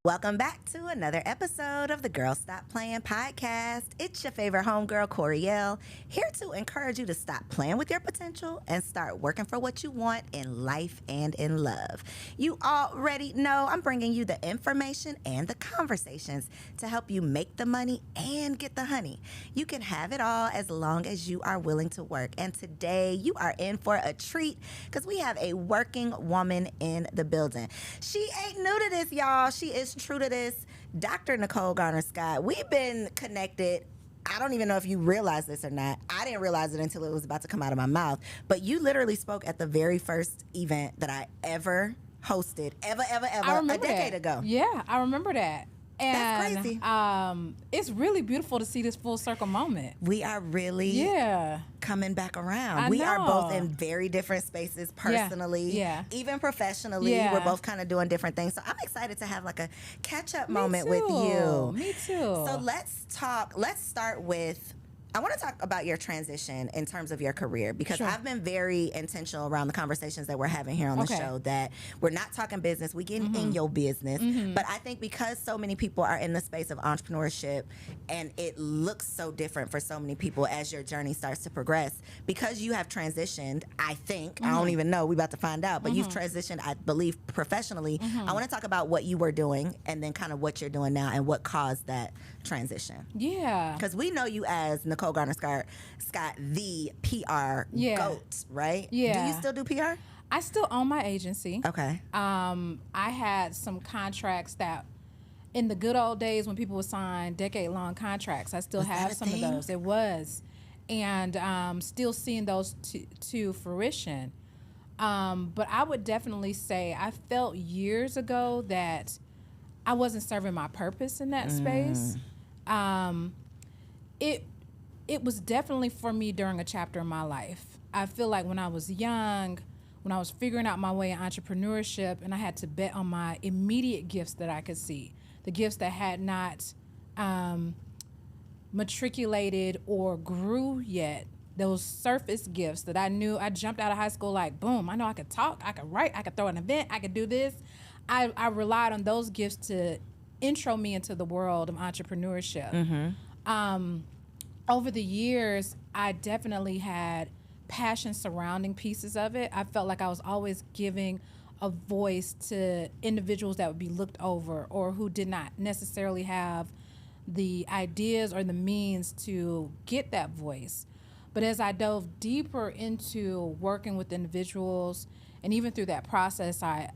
Welcome back to another episode of the Girl Stop Playing podcast. It's your favorite homegirl, Coriel, here to encourage you to stop playing with your potential and start working for what you want in life and in love. You already know I'm bringing you the information and the conversations to help you make the money and get the honey. You can have it all as long as you are willing to work. And today you are in for a treat because we have a working woman in the building. She ain't new to this, y'all. She is true to this. Dr. Nicole Garner-Scott. We've been connected. I don't even know if you realize this or not. I didn't realize it until it was about to come out of my mouth. But you literally spoke at the very first event that I ever hosted, ever, a decade ago. Yeah, I remember that. And, that's crazy. It's really beautiful to see this full circle moment. We are really coming back around. We are both in very different spaces personally, even professionally. Yeah. We're both kind of doing different things. So I'm excited to have like a catch-up moment with you. Me too. So let's start with, I want to talk about your transition in terms of your career because I've been very intentional around the conversations that we're having here on the show that we're not talking business, we getting in your business. But I think because so many people are in the space of entrepreneurship and it looks so different for so many people as your journey starts to progress, because you have transitioned, I think, I don't even know, we about to find out, but you've transitioned, I believe, professionally. I want to talk about what you were doing and then kind of what you're doing now and what caused that transition. Yeah. Because we know you as Nicole Garner-Scott, the PR GOAT, right? Yeah. Do you still do PR? I still own my agency. Okay. I had some contracts that in the good old days when people would sign decade-long contracts, I still have some of those. It was. And still seeing those to fruition. But I would definitely say I felt years ago that I wasn't serving my purpose in that space. It was definitely for me during a chapter in my life. I feel like when I was young, when I was figuring out my way in entrepreneurship and I had to bet on my immediate gifts that I could see, the gifts that had not matriculated or grew yet, those surface gifts that I knew. I jumped out of high school like, boom, I know I could talk, I could write, I could throw an event, I could do this. I relied on those gifts to intro me into the world of entrepreneurship. Over the years, I definitely had passion surrounding pieces of it. I felt like I was always giving a voice to individuals that would be looked over or who did not necessarily have the ideas or the means to get that voice. But as I dove deeper into working with individuals, and even through that process, I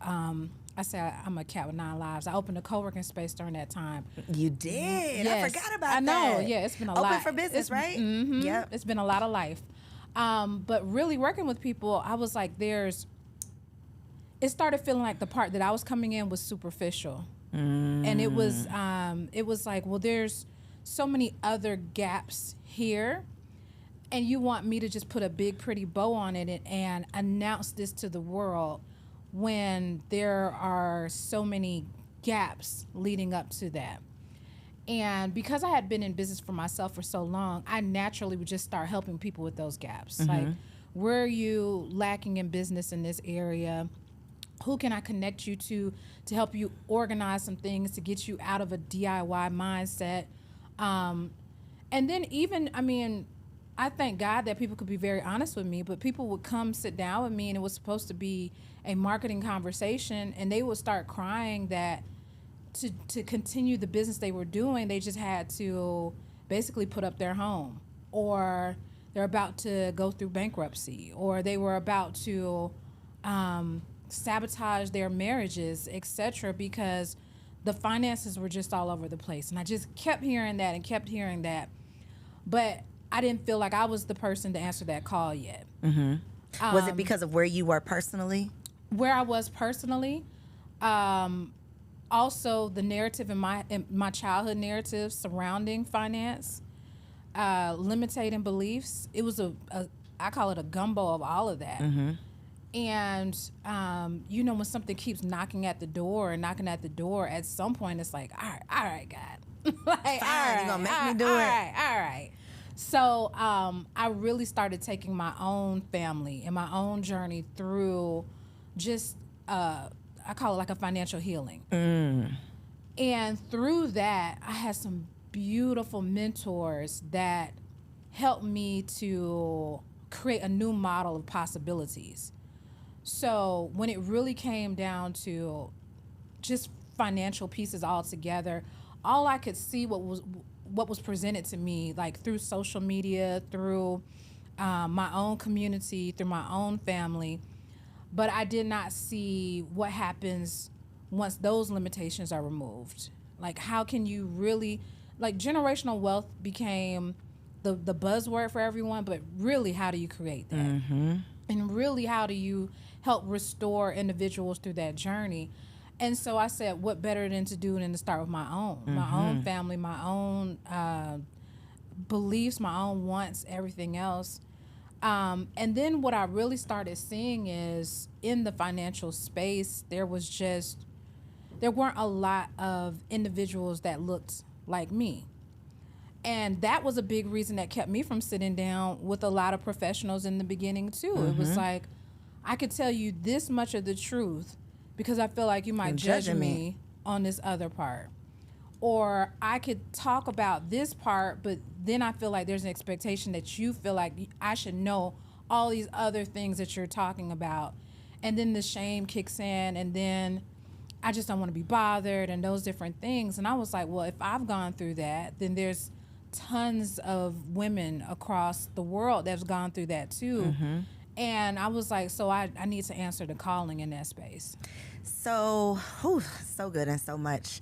said I'm a cat with 9 lives. I opened a co-working space during that time. You did? Yes. I forgot about that. I know. Yeah, it's been a lot. Open for business, right? Yeah. It's been a lot of life. But really working with people, I was like, it started feeling like the part that I was coming in was superficial. And it was like, well, there's so many other gaps here. And you want me to just put a big, pretty bow on it and announce this to the world when there are so many gaps leading up to that. And because I had been in business for myself for so long, I naturally would just start helping people with those gaps. Like, where are you lacking in business in this area? Who can I connect you to help you organize some things to get you out of a DIY mindset? And then even, I thank God that people could be very honest with me, but people would come sit down with me and it was supposed to be a marketing conversation and they would start crying that to continue the business they were doing, they just had to basically put up their home, or they're about to go through bankruptcy, or they were about to sabotage their marriages, etc., because the finances were just all over the place. And I just kept hearing that. But I didn't feel like I was the person to answer that call yet. Was it because of where you were personally? Where I was personally. Also, the narrative in my childhood narrative surrounding finance, limiting beliefs. It was I call it a gumbo of all of that. And, when something keeps knocking at the door, at some point it's like, all right, God. Like, fine, you're going to make me do it. All right. So I really started taking my own family and my own journey through just, I call it like a financial healing. And through that, I had some beautiful mentors that helped me to create a new model of possibilities. So when it really came down to just financial pieces all together, all I could see what was presented to me, like through social media, through my own community, through my own family, but I did not see what happens once those limitations are removed. Like, how can you really, like, generational wealth became the buzzword for everyone, but really, how do you create that? Mm-hmm. And really, how do you help restore individuals through that journey? And so I said, what better than to do than to start with my own family, my own beliefs, my own wants, everything else. And then what I really started seeing is in the financial space, there weren't a lot of individuals that looked like me. And that was a big reason that kept me from sitting down with a lot of professionals in the beginning too. It was like, I could tell you this much of the truth because I feel like you might judge me on this other part. Or I could talk about this part, but then I feel like there's an expectation that you feel like I should know all these other things that you're talking about. And then the shame kicks in, and then I just don't want to be bothered and those different things. And I was like, well, if I've gone through that, then there's tons of women across the world that's gone through that too. And I was like, so I need to answer the calling in that space. So, so good and so much.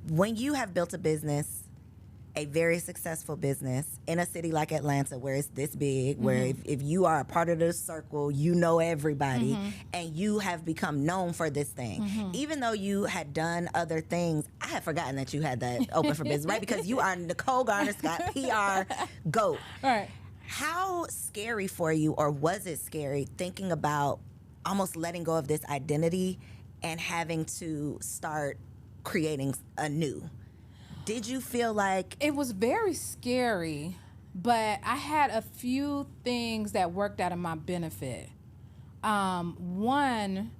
When you have built a business, a very successful business in a city like Atlanta where it's this big, where if you are a part of the circle, you know everybody, and you have become known for this thing. Even though you had done other things, I had forgotten that you had that open for business, right? Because you are Nicole Garner-Scott, PR GOAT. Right. How scary for you, or was it scary, thinking about almost letting go of this identity and having to start creating anew? Did you feel like... It was very scary, but I had a few things that worked out in my benefit. One,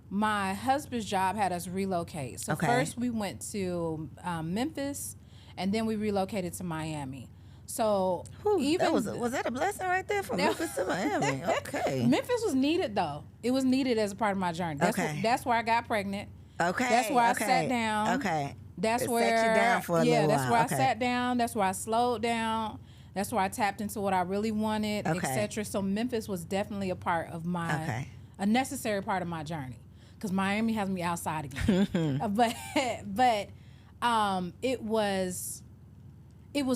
my husband's job had us relocate. So first we went to Memphis, and then we relocated to Miami. So was that a blessing right there from Memphis to Miami? Okay. Memphis was needed, though. It was needed as a part of my journey. That's where I got pregnant. Okay. That's where I sat down. Okay. That's where set you down for a little that's while. where I sat down. That's where I slowed down. That's where I tapped into what I really wanted, etc. So Memphis was definitely a part of my, a necessary part of my journey, because Miami has me outside again. but it was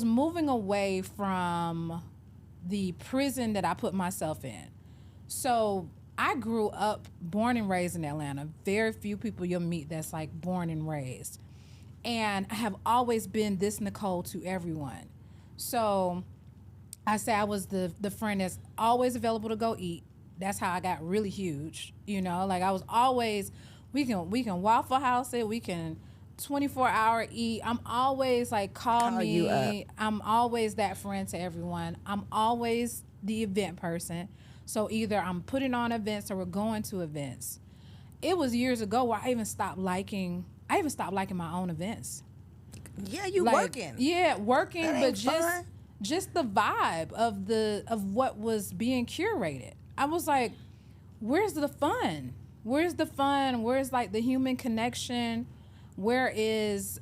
moving away from the prison that I put myself in. So I grew up, born and raised in Atlanta. Very few people you'll meet that's like born and raised. And I have always been this Nicole to everyone. So I say I was the friend that's always available to go eat. That's how I got really huge. You know, like I was always, we can Waffle House it, we can 24-hour eat. I'm always like, call me. You up. I'm always that friend to everyone. I'm always the event person. So either I'm putting on events or we're going to events. It was years ago where I even stopped liking my own events. Yeah, you working. Yeah, working, but fun. just the vibe of what was being curated. I was like, where's the fun? Where's the fun? Where's like the human connection? Where is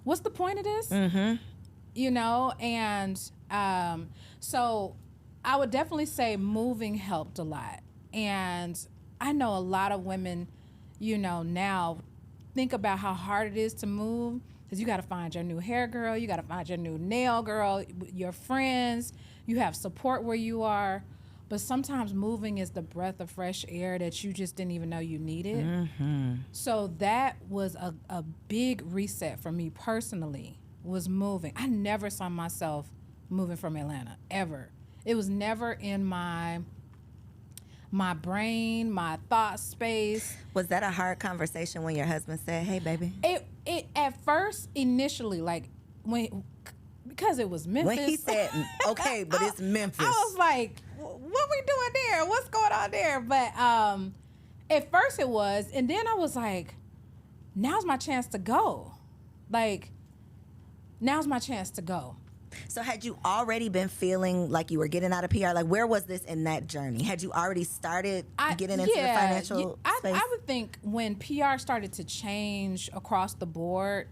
what's the point of this? You know, and so I would definitely say moving helped a lot. And I know a lot of women, you know, now think about how hard it is to move, because you got to find your new hair girl, you got to find your new nail girl, your friends, you have support where you are. But sometimes moving is the breath of fresh air that you just didn't even know you needed. So that was a big reset for me personally, was moving. I never saw myself moving from Atlanta, ever. It was never in my brain, my thought space. Was that a hard conversation when your husband said, "Hey, baby"? It at first, initially, like because it was Memphis. When he said, "Okay, but it's Memphis," I was like, "What we doing there? What's going on there?" But at first it was, and then I was like, now's my chance to go. Like, now's my chance to go. So had you already been feeling like you were getting out of PR? Like, where was this in that journey? Had you already started getting into the financial space? I would think when PR started to change across the board,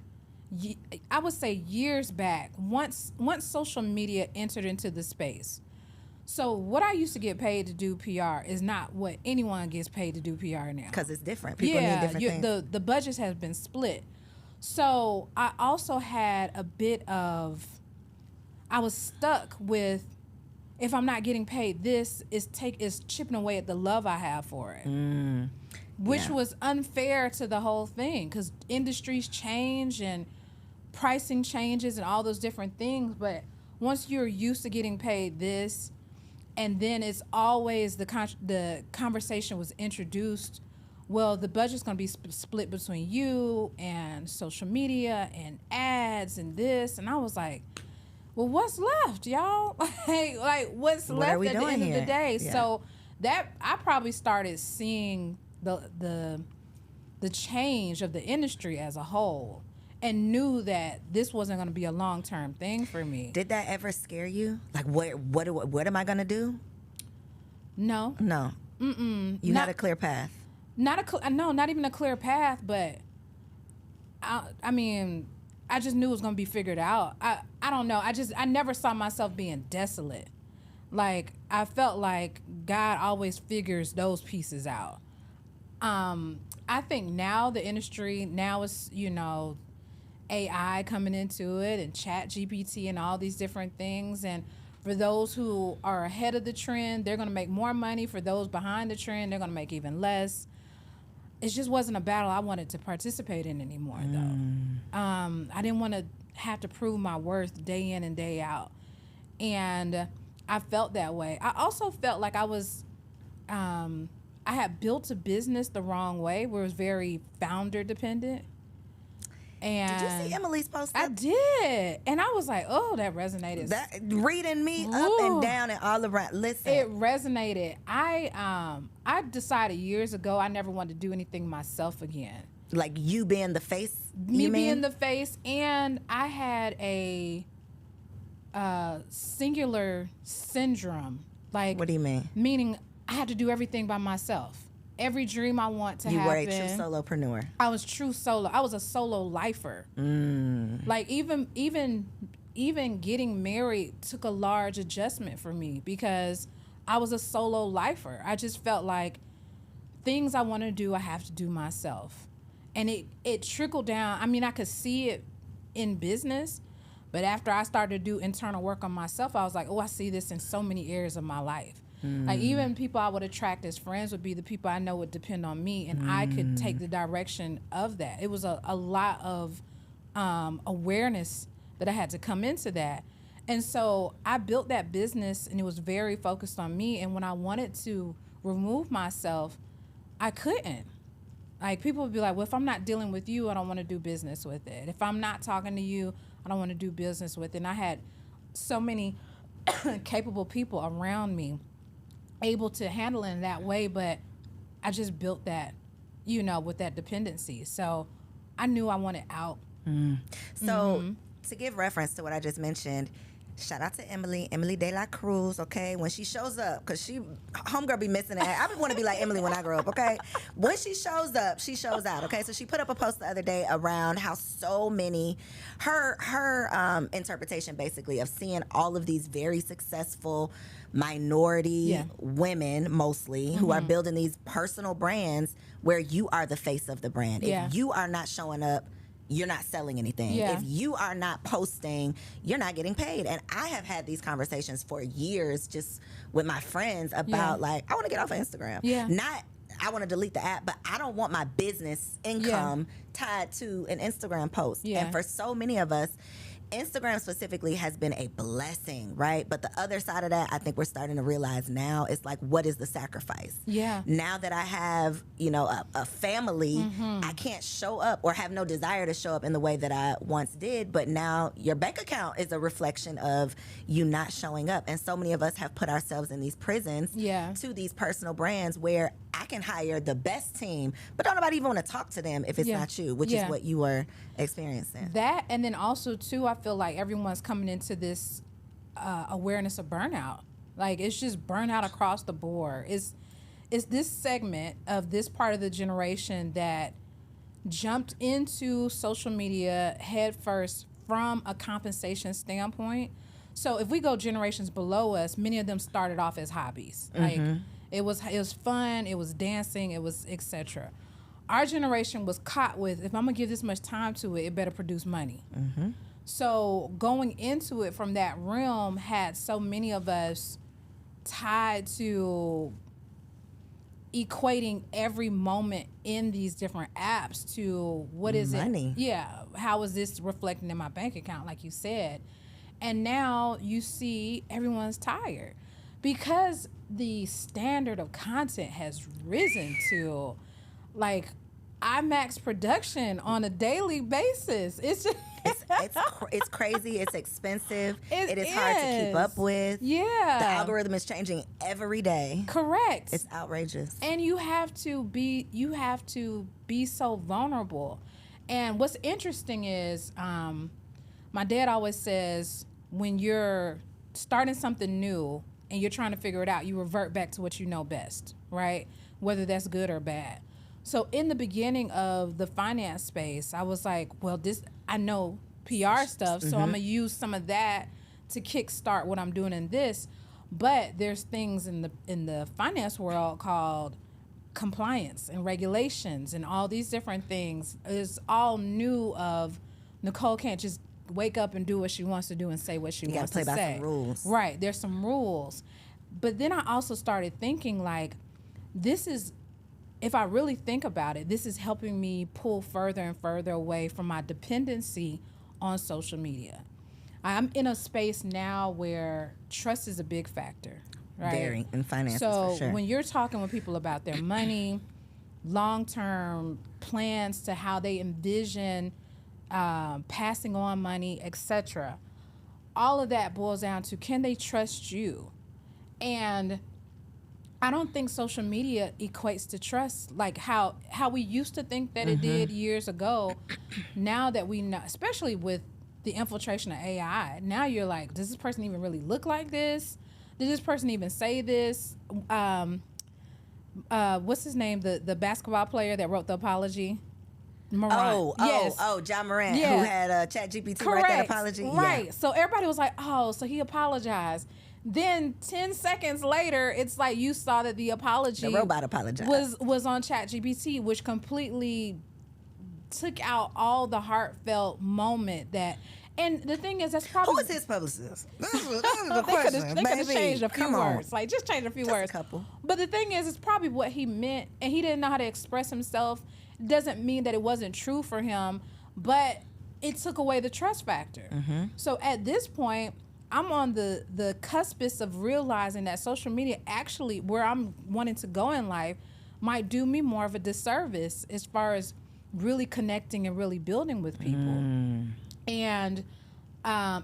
I would say years back, once social media entered into the space. So what I used to get paid to do PR is not what anyone gets paid to do PR now. Because it's different. People need different things. The budgets have been split. So I also had a bit of, I was stuck with, if I'm not getting paid this, is chipping away at the love I have for it. Which was unfair to the whole thing, because industries change and pricing changes and all those different things. But once you're used to getting paid this, and then it's always the conversation was introduced, well, the budget's going to be split between you and social media and ads and this. And I was like, well, what's left, y'all? like what's what left at the end here? of the day? Yeah. So that I probably started seeing the change of the industry as a whole, and knew that this wasn't going to be a long-term thing for me. Did that ever scare you? Like, what am I going to do? No. You had a clear path. Not even a clear path, but I mean, I just knew it was going to be figured out. I don't know. I never saw myself being desolate. Like, I felt like God always figures those pieces out. I think now the industry, now is, AI coming into it and Chat GPT and all these different things. And for those who are ahead of the trend, they're going to make more money. For those behind the trend, they're going to make even less. It just wasn't a battle I wanted to participate in anymore, though. I didn't want to have to prove my worth day in and day out. And I felt that way. I also felt like I was, I had built a business the wrong way, where it was very founder dependent. And did you see Emily's post? I did. And I was like, oh, that resonated. That reading me up and down and all around. Listen. It resonated. I decided years ago I never wanted to do anything myself again. Like you being the face? Me being the face. And I had a singular syndrome. Like, what do you mean? Meaning I had to do everything by myself. Every dream I want to happen. You were a true solopreneur. I was true solo. I was a solo lifer. Like even getting married took a large adjustment for me, because I was a solo lifer. I just felt like things I want to do, I have to do myself. And it trickled down. I mean, I could see it in business, but after I started to do internal work on myself, I was like, oh, I see this in so many areas of my life. Like, even people I would attract as friends would be the people I know would depend on me, and I could take the direction of that. It was a lot of awareness that I had to come into that. And so I built that business, and it was very focused on me. And when I wanted to remove myself, I couldn't. Like, people would be like, well, if I'm not dealing with you, I don't want to do business with it. If I'm not talking to you, I don't want to do business with it. And I had so many capable people around me able to handle it in that way, but I just built that, with that dependency. So I knew I wanted out. So to give reference to what I just mentioned, shout out to Emily De La Cruz, okay? When she shows up, because homegirl be missing that. I want to be like Emily when I grow up, okay? When she shows up, she shows out, okay? So she put up a post the other day around how so many, her interpretation basically of seeing all of these very successful minority women mostly who are building these personal brands where you are the face of the brand. If you are not showing up, you're not selling anything. If you are not posting, you're not getting paid. And I have had these conversations for years just with my friends about like, I want to get off of Instagram. Not I want to delete the app, but I don't want my business income tied to an Instagram post. And for so many of us, Instagram specifically has been a blessing, right? But the other side of that, I think we're starting to realize now, is like, what is the sacrifice? Yeah. Now that I have, a family, I can't show up or have no desire to show up in the way that I once did. But now your bank account is a reflection of you not showing up. And so many of us have put ourselves in these prisons to these personal brands where I can hire the best team, but don't nobody even want to talk to them if it's not you, which is what you were experiencing. That, and then also too, I feel like everyone's coming into this awareness of burnout. Like, it's just burnout across the board. It's this segment of this part of the generation that jumped into social media head first from a compensation standpoint. So if we go generations below us, many of them started off as hobbies. Like, it was fun, it was dancing, it was etc. Our generation was caught with, if I'm gonna give this much time to it, it better produce money. So going into it from that realm had so many of us tied to equating every moment in these different apps to what is money. How is this reflecting in my bank account, like you said. And now you see everyone's tired because the standard of content has risen to like IMAX production on a daily basis. It's just it's crazy. It's expensive. It is hard to keep up with. Yeah. The algorithm is changing every day. Correct. It's outrageous. And you have to be so vulnerable. And what's interesting is my dad always says when you're starting something new and you're trying to figure it out, you revert back to what you know best, right? Whether that's good or bad. So in the beginning of the finance space, I was like, well, I know PR stuff, so I'm going to use some of that to kickstart what I'm doing in this. But there's things in the finance world called compliance and regulations and all these different things. It's all new of Nicole can't just wake up and do what she wants to do and say what she wants to say. You got to play by some rules. Right. There's some rules. But then I also started thinking like, if I really think about it, this is helping me pull further and further away from my dependency on social media. I'm in a space now where trust is a big factor, right? Very, in finances, so for sure. When you're talking with people about their money, long-term plans to how they envision passing on money, etc., all of that boils down to, can they trust you? And I don't think social media equates to trust like how we used to think that it did years ago. Now that we know, especially with the infiltration of AI, now you're like, does this person even really look like this? Did this person even say this? What's his name? The basketball player that wrote the apology? Morant. John Morant, who had ChatGPT write that apology. Right. Yeah. So everybody was like, oh, so he apologized. Then 10 seconds later, it's like you saw that the apology, the robot apologized, was on ChatGPT, which completely took out all the heartfelt moment that. And the thing is, that's probably who was his publicist? This is the question. They could have changed a few words, like just change a few words. A couple. But the thing is, it's probably what he meant, and he didn't know how to express himself. It doesn't mean that it wasn't true for him, but it took away the trust factor. So at this point, I'm on the cuspice of realizing that social media actually, where I'm wanting to go in life, might do me more of a disservice as far as really connecting and really building with people. And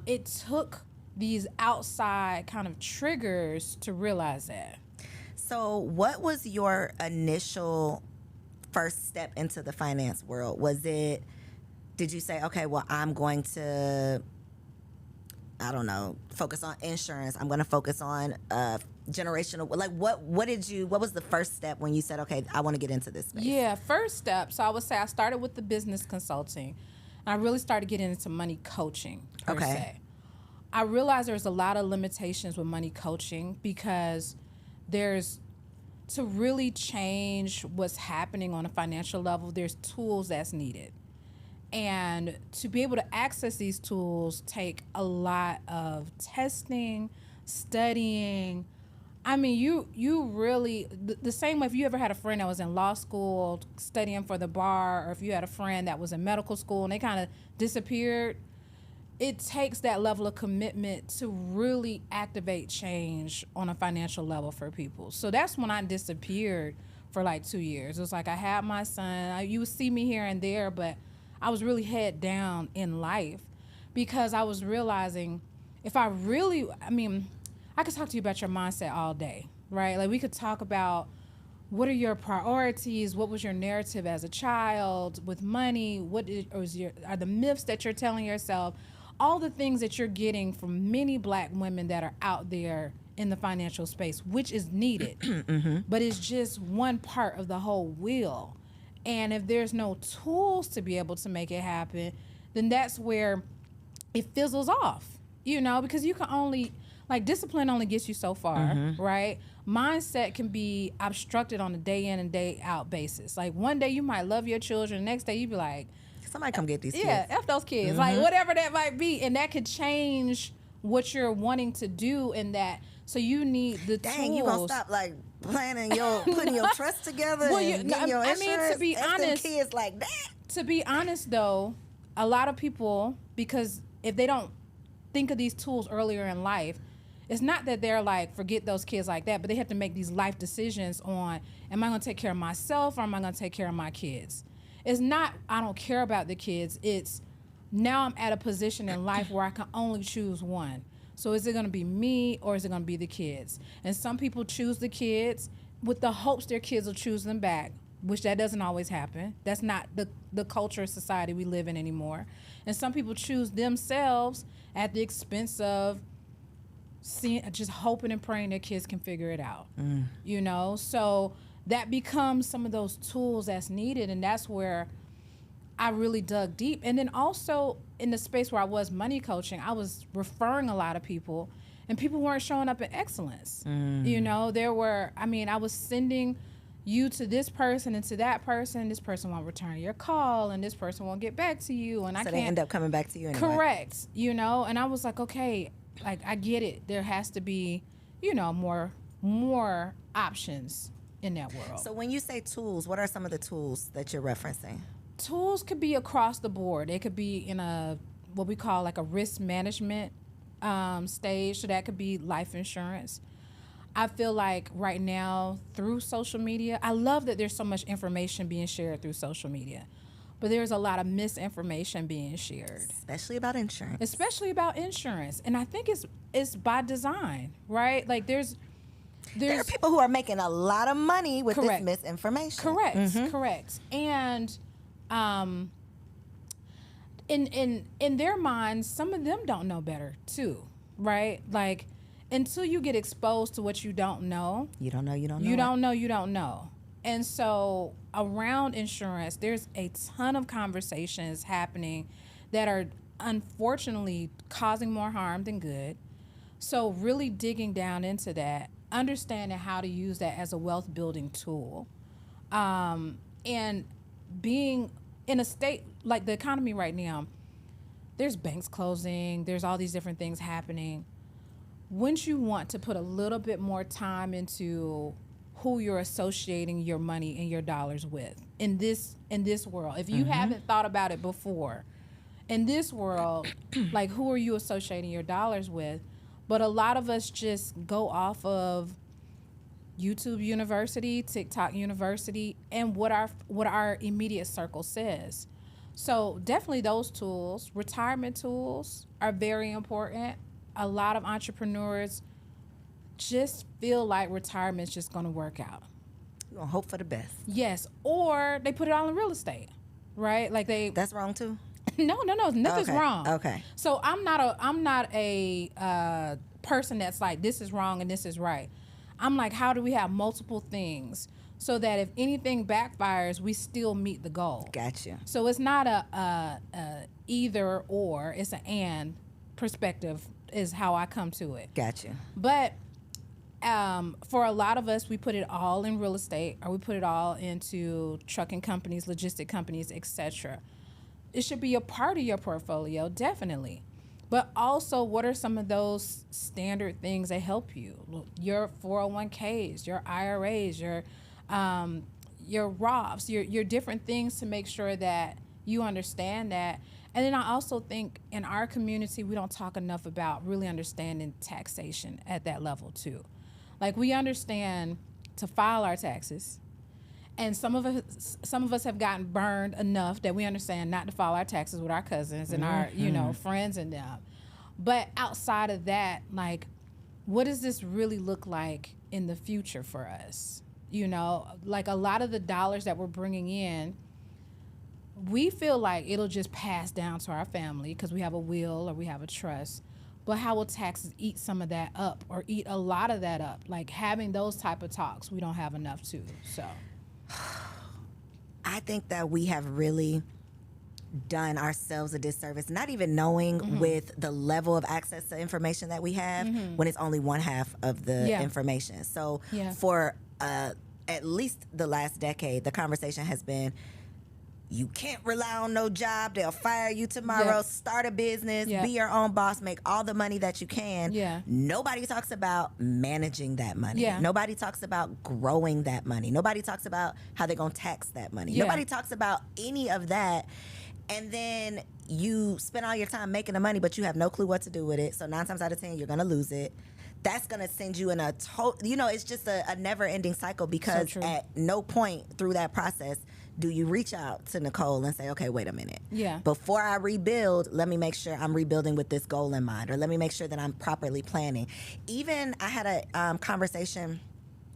it took these outside kind of triggers to realize that. So what was your initial first step into the finance world? Did you say, okay, well, I'm going to, I don't know, focus on insurance. I'm going to focus on generational. Like, what was the first step when you said, okay, I want to get into this space? Yeah, first step. So I would say I started with the business consulting. I really started getting into money coaching, per se. I realized there's a lot of limitations with money coaching because to really change what's happening on a financial level, there's tools that's needed. And to be able to access these tools take a lot of testing, studying. I mean, you really, the same way if you ever had a friend that was in law school studying for the bar, or if you had a friend that was in medical school and they kind of disappeared, it takes that level of commitment to really activate change on a financial level for people. So that's when I disappeared for like 2 years. It was like I had my son. You would see me here and there, but I was really head down in life because I was realizing if I really, I mean, I could talk to you about your mindset all day, right? Like we could talk about what are your priorities? What was your narrative as a child with money? Are the myths that you're telling yourself? All the things that you're getting from many black women that are out there in the financial space, which is needed, but it's just one part of the whole wheel. And if there's no tools to be able to make it happen, then that's where it fizzles off, because you can only, like, discipline only gets you so far, right? Mindset can be obstructed on a day in and day out basis. Like one day you might love your children, the next day you be like, somebody come get these kids. Yeah, F those kids. Like whatever that might be. And that could change what you're wanting to do in that. So you need the tools. Dang, you gonna stop like putting your trust together and getting your insurance? To be honest, kids like that. To be honest though, a lot of people, because if they don't think of these tools earlier in life, it's not that they're like, forget those kids like that, but they have to make these life decisions on, am I going to take care of myself or am I going to take care of my kids? It's not, I don't care about the kids. It's now I'm at a position in life where I can only choose one. So is it going to be me or is it going to be the kids? And some people choose the kids with the hopes their kids will choose them back, which that doesn't always happen. That's not the culture of society we live in anymore. And some people choose themselves at the expense of just hoping and praying their kids can figure it out, So that becomes some of those tools that's needed, and that's where I really dug deep. And then also in the space where I was money coaching, I was referring a lot of people, and people weren't showing up in excellence. I was sending you to this person and to that person. This person won't return your call, and this person won't get back to you, and so they end up coming back to you anyway. Correct. And I was like, okay, like I get it. There has to be, more options in that world. So when you say tools, what are some of the tools that you're referencing? Tools could be across the board. It could be in what we call like a risk management stage. So that could be life insurance. I feel like right now through social media, I love that there's so much information being shared through social media, but there's a lot of misinformation being shared. Especially about insurance. And I think it's by design, right? Like there are people who are making a lot of money with this misinformation. Correct. And in their minds, some of them don't know better too, right? Like until you get exposed to what you don't know. You don't know. You don't know. And so around insurance, there's a ton of conversations happening that are unfortunately causing more harm than good. So really digging down into that, understanding how to use that as a wealth building tool, and being in a state like the economy right now, there's banks closing, there's all these different things happening. Wouldn't you want to put a little bit more time into who you're associating your money and your dollars with in this world? If you haven't thought about it before, in this world, like who are you associating your dollars with? But a lot of us just go off of YouTube University, TikTok University, and what our immediate circle says. So definitely those tools, retirement tools, are very important. A lot of entrepreneurs just feel like retirement's just going to work out. You're going to hope for the best. Yes, or they put it all in real estate, right? Like That's wrong too? No, nothing's wrong. Okay. So I'm not a person that's like, this is wrong and this is right. I'm like, how do we have multiple things so that if anything backfires, we still meet the goal? Gotcha. So it's not a either or, it's an and perspective is how I come to it. Gotcha. But for a lot of us, we put it all in real estate, or we put it all into trucking companies, logistic companies, etc. It should be a part of your portfolio, definitely. But also, what are some of those standard things that help you? Your 401ks, your IRAs, your Roths, your different things to make sure that you understand that. And then I also think in our community, we don't talk enough about really understanding taxation at that level too. Like we understand to file our taxes, and some of us have gotten burned enough that we understand not to file our taxes with our cousins and our friends and them. But outside of that, like, what does this really look like in the future for us? Like a lot of the dollars that we're bringing in, we feel like it'll just pass down to our family because we have a will or we have a trust. But how will taxes eat some of that up or eat a lot of that up? Like having those type of talks, we don't have enough to. So I think that we have really done ourselves a disservice, not even knowing with the level of access to information that we have when it's only one half of the information. So for at least the last decade, the conversation has been, you can't rely on no job. They'll fire you tomorrow. Start a business. Be your own boss. Make all the money that you can. Nobody talks about managing that money. Nobody talks about growing that money. Nobody talks about how they're going to tax that money. Nobody talks about any of that. And then you spend all your time making the money, but you have no clue what to do with it. So 9 times out of 10, you're going to lose it. That's going to send you in a total, it's just a never-ending cycle because at no point through that process do you reach out to Nicole and say, okay, wait a minute. Before I rebuild, let me make sure I'm rebuilding with this goal in mind, or let me make sure that I'm properly planning. Even I had a conversation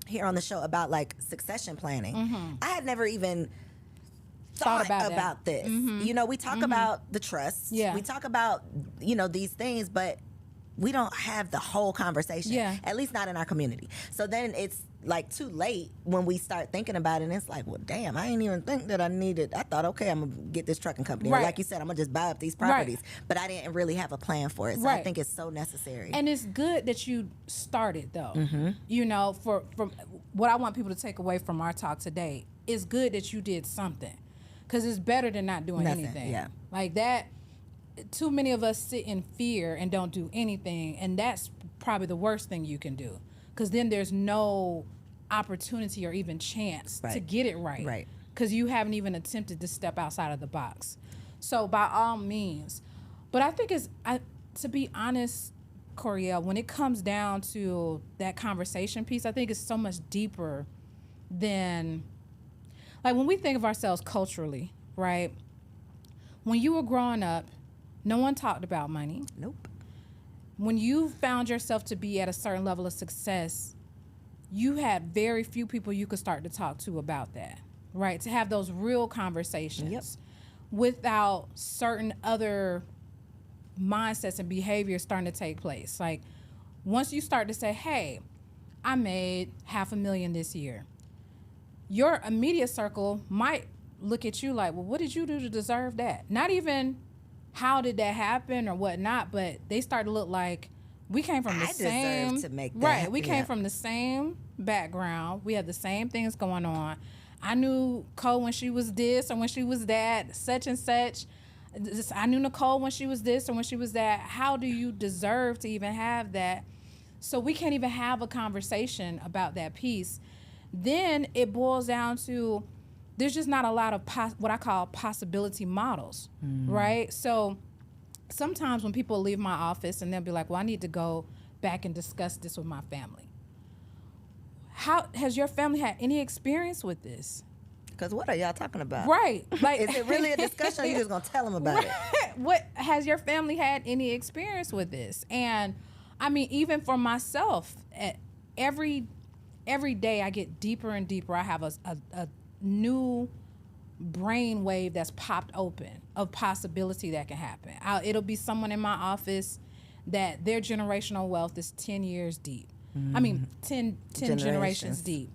here on the show about like succession planning. I had never even thought about this. We talk about the trust. We talk about, these things, but we don't have the whole conversation, at least not in our community. So then it's like too late when we start thinking about it, and it's like, well, damn, I didn't even think that I needed. I thought, okay, I'm gonna get this trucking company, or like you said, I'm gonna just buy up these properties, but I didn't really have a plan for it. So I think it's so necessary. And it's good that you started though. From what I want people to take away from our talk today, it's good that you did something, because it's better than not doing anything. Like that. Too many of us sit in fear and don't do anything, and that's probably the worst thing you can do, because then there's no opportunity or even chance to get it right, because you haven't even attempted to step outside of the box. So by all means, but I think to be honest, Coriel, when it comes down to that conversation piece, I think it's so much deeper than, like, when we think of ourselves culturally, right? When you were growing up, no one talked about money. Nope. When you found yourself to be at a certain level of success, you had very few people you could start to talk to about that, right? To have those real conversations without certain other mindsets and behaviors starting to take place. Like, once you start to say, hey, I made $500,000 this year, your immediate circle might look at you like, well, what did you do to deserve that? Not even how did that happen or whatnot, but they start to look like, we came from the same. Deserve to make that. Right, we came from the same background. We had the same things going on. I knew Cole when she was this or when she was that, such and such. I knew Nicole when she was this or when she was that. How do you deserve to even have that? So we can't even have a conversation about that piece. Then it boils down to, there's just not a lot of what I call possibility models, right? So sometimes when people leave my office and they'll be like, well, I need to go back and discuss this with my family. How has your family had any experience with this? Because what are y'all talking about? Right. Like, is it really a discussion, or you just going to tell them about it? What has your family had any experience with this? And I mean, even for myself, every day I get deeper and deeper. I have a new brain wave that's popped open of possibility that can happen. It'll be someone in my office that their generational wealth is 10 years deep. I mean, 10 generations deep,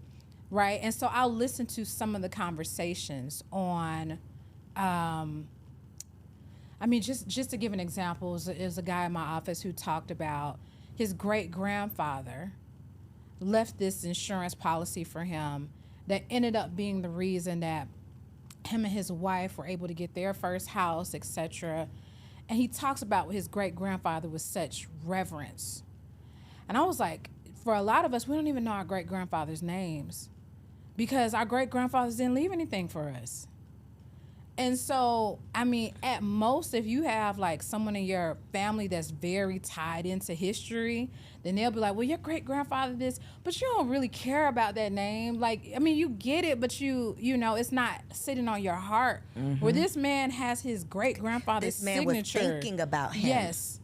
right? And so I'll listen to some of the conversations on, just to give an example, there's a guy in my office who talked about his great-grandfather left this insurance policy for him that ended up being the reason that him and his wife were able to get their first house, etc. And he talks about his great-grandfather with such reverence. And I was like, for a lot of us, we don't even know our great-grandfather's names, because our great-grandfathers didn't leave anything for us. And so, I mean, at most, if you have like someone in your family that's very tied into history, then they'll be like, well, your great grandfather this, but you don't really care about that name. Like, I mean, you get it, but you know, it's not sitting on your heart. Where this man has his great grandfather's This man signature. was thinking about him. Yes.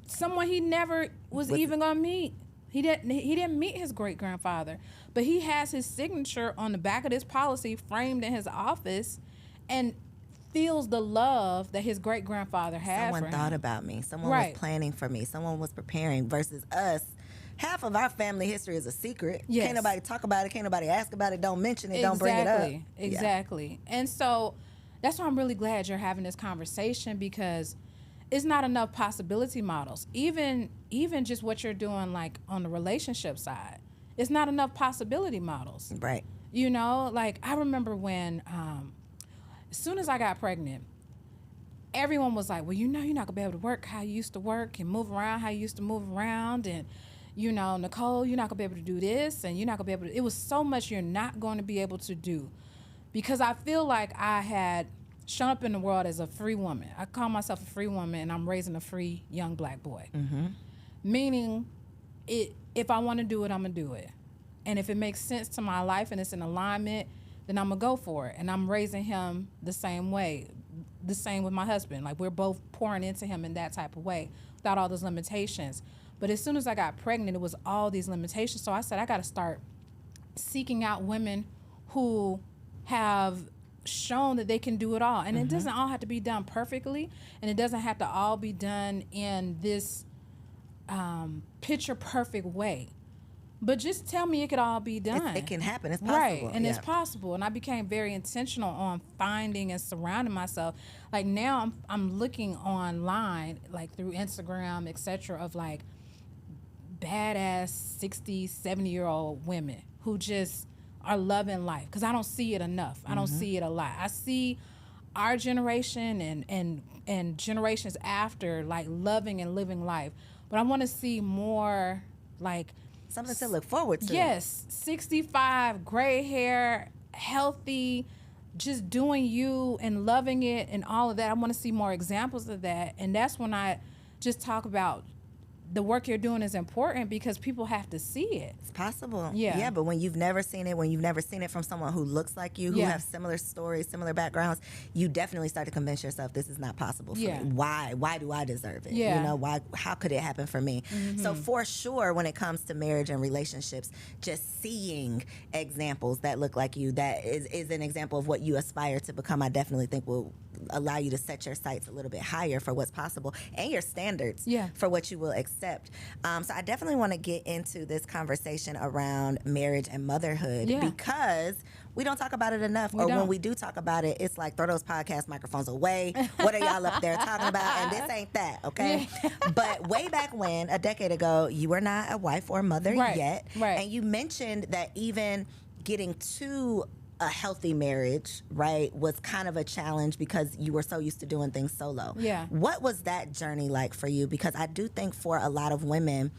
Someone he never was even gonna meet. He didn't meet his great grandfather, but he has his signature on the back of this policy framed in his office, and feels the love that his great grandfather had. Someone for thought him. about me. Someone Right. was planning for me. Someone was preparing. Versus us, half of our family history is a secret. Yes. Can't nobody talk about it. Can't nobody ask about it. Don't mention it. Don't bring it up. Exactly. And so that's why I'm really glad you're having this conversation, because it's not enough possibility models. Even just what you're doing, like on the relationship side, it's not enough possibility models. Right. You know, like I remember when, as soon as I got pregnant, everyone was like, well, you know, you're not gonna be able to work how you used to work and move around how you used to move around. And, you know, Nicole, you're not gonna be able to do this, and you're not gonna be able to, it was so much you're not going to be able to do. Because I feel like I had shown up in the world as a free woman. I call myself a free woman, and I'm raising a free young black boy. Meaning, if I want to do it, I'm going to do it. And if it makes sense to my life and it's in alignment, then I'm going to go for it. And I'm raising him the same way. The same with my husband. Like, we're both pouring into him in that type of way without all those limitations. But as soon as I got pregnant, it was all these limitations. So I said, I got to start seeking out women who have shown that they can do it all. And it doesn't all have to be done perfectly, and it doesn't have to all be done in this picture perfect way. But just tell me it could all be done. It can happen. It's possible. Right, and it's possible. And I became very intentional on finding and surrounding myself. Like now I'm looking online, like through Instagram, etc., of like badass 60, 70-year-old women who just are loving life. Because I don't see it enough. I don't see it a lot. I see our generation and generations after, like, loving and living life. But I want to see more, like, something to look forward to. Yes, 65, gray hair, healthy, just doing you and loving it and all of that. I want to see more examples of that. And that's when I just talk about the work you're doing is important, because people have to see it. It's possible. Yeah. Yeah, but when you've never seen it from someone who looks like you, who have similar stories, similar backgrounds, you definitely start to convince yourself this is not possible for me. Why? Why do I deserve it? Yeah. You know, why? How could it happen for me? So for sure, when it comes to marriage and relationships, just seeing examples that look like you, that is an example of what you aspire to become, I definitely think will allow you to set your sights a little bit higher for what's possible and your standards for what you will accept. So I definitely want to get into this conversation around marriage and motherhood because we don't talk about it enough. When we do talk about it, it's like, throw those podcast microphones away. What are y'all up there talking about? And this ain't that, okay? But way back when, a decade ago, you were not a wife or mother yet. Right. And you mentioned that even getting to a healthy marriage, right, was kind of a challenge because you were so used to doing things solo. Yeah. What was that journey like for you? Because I do think for a lot of women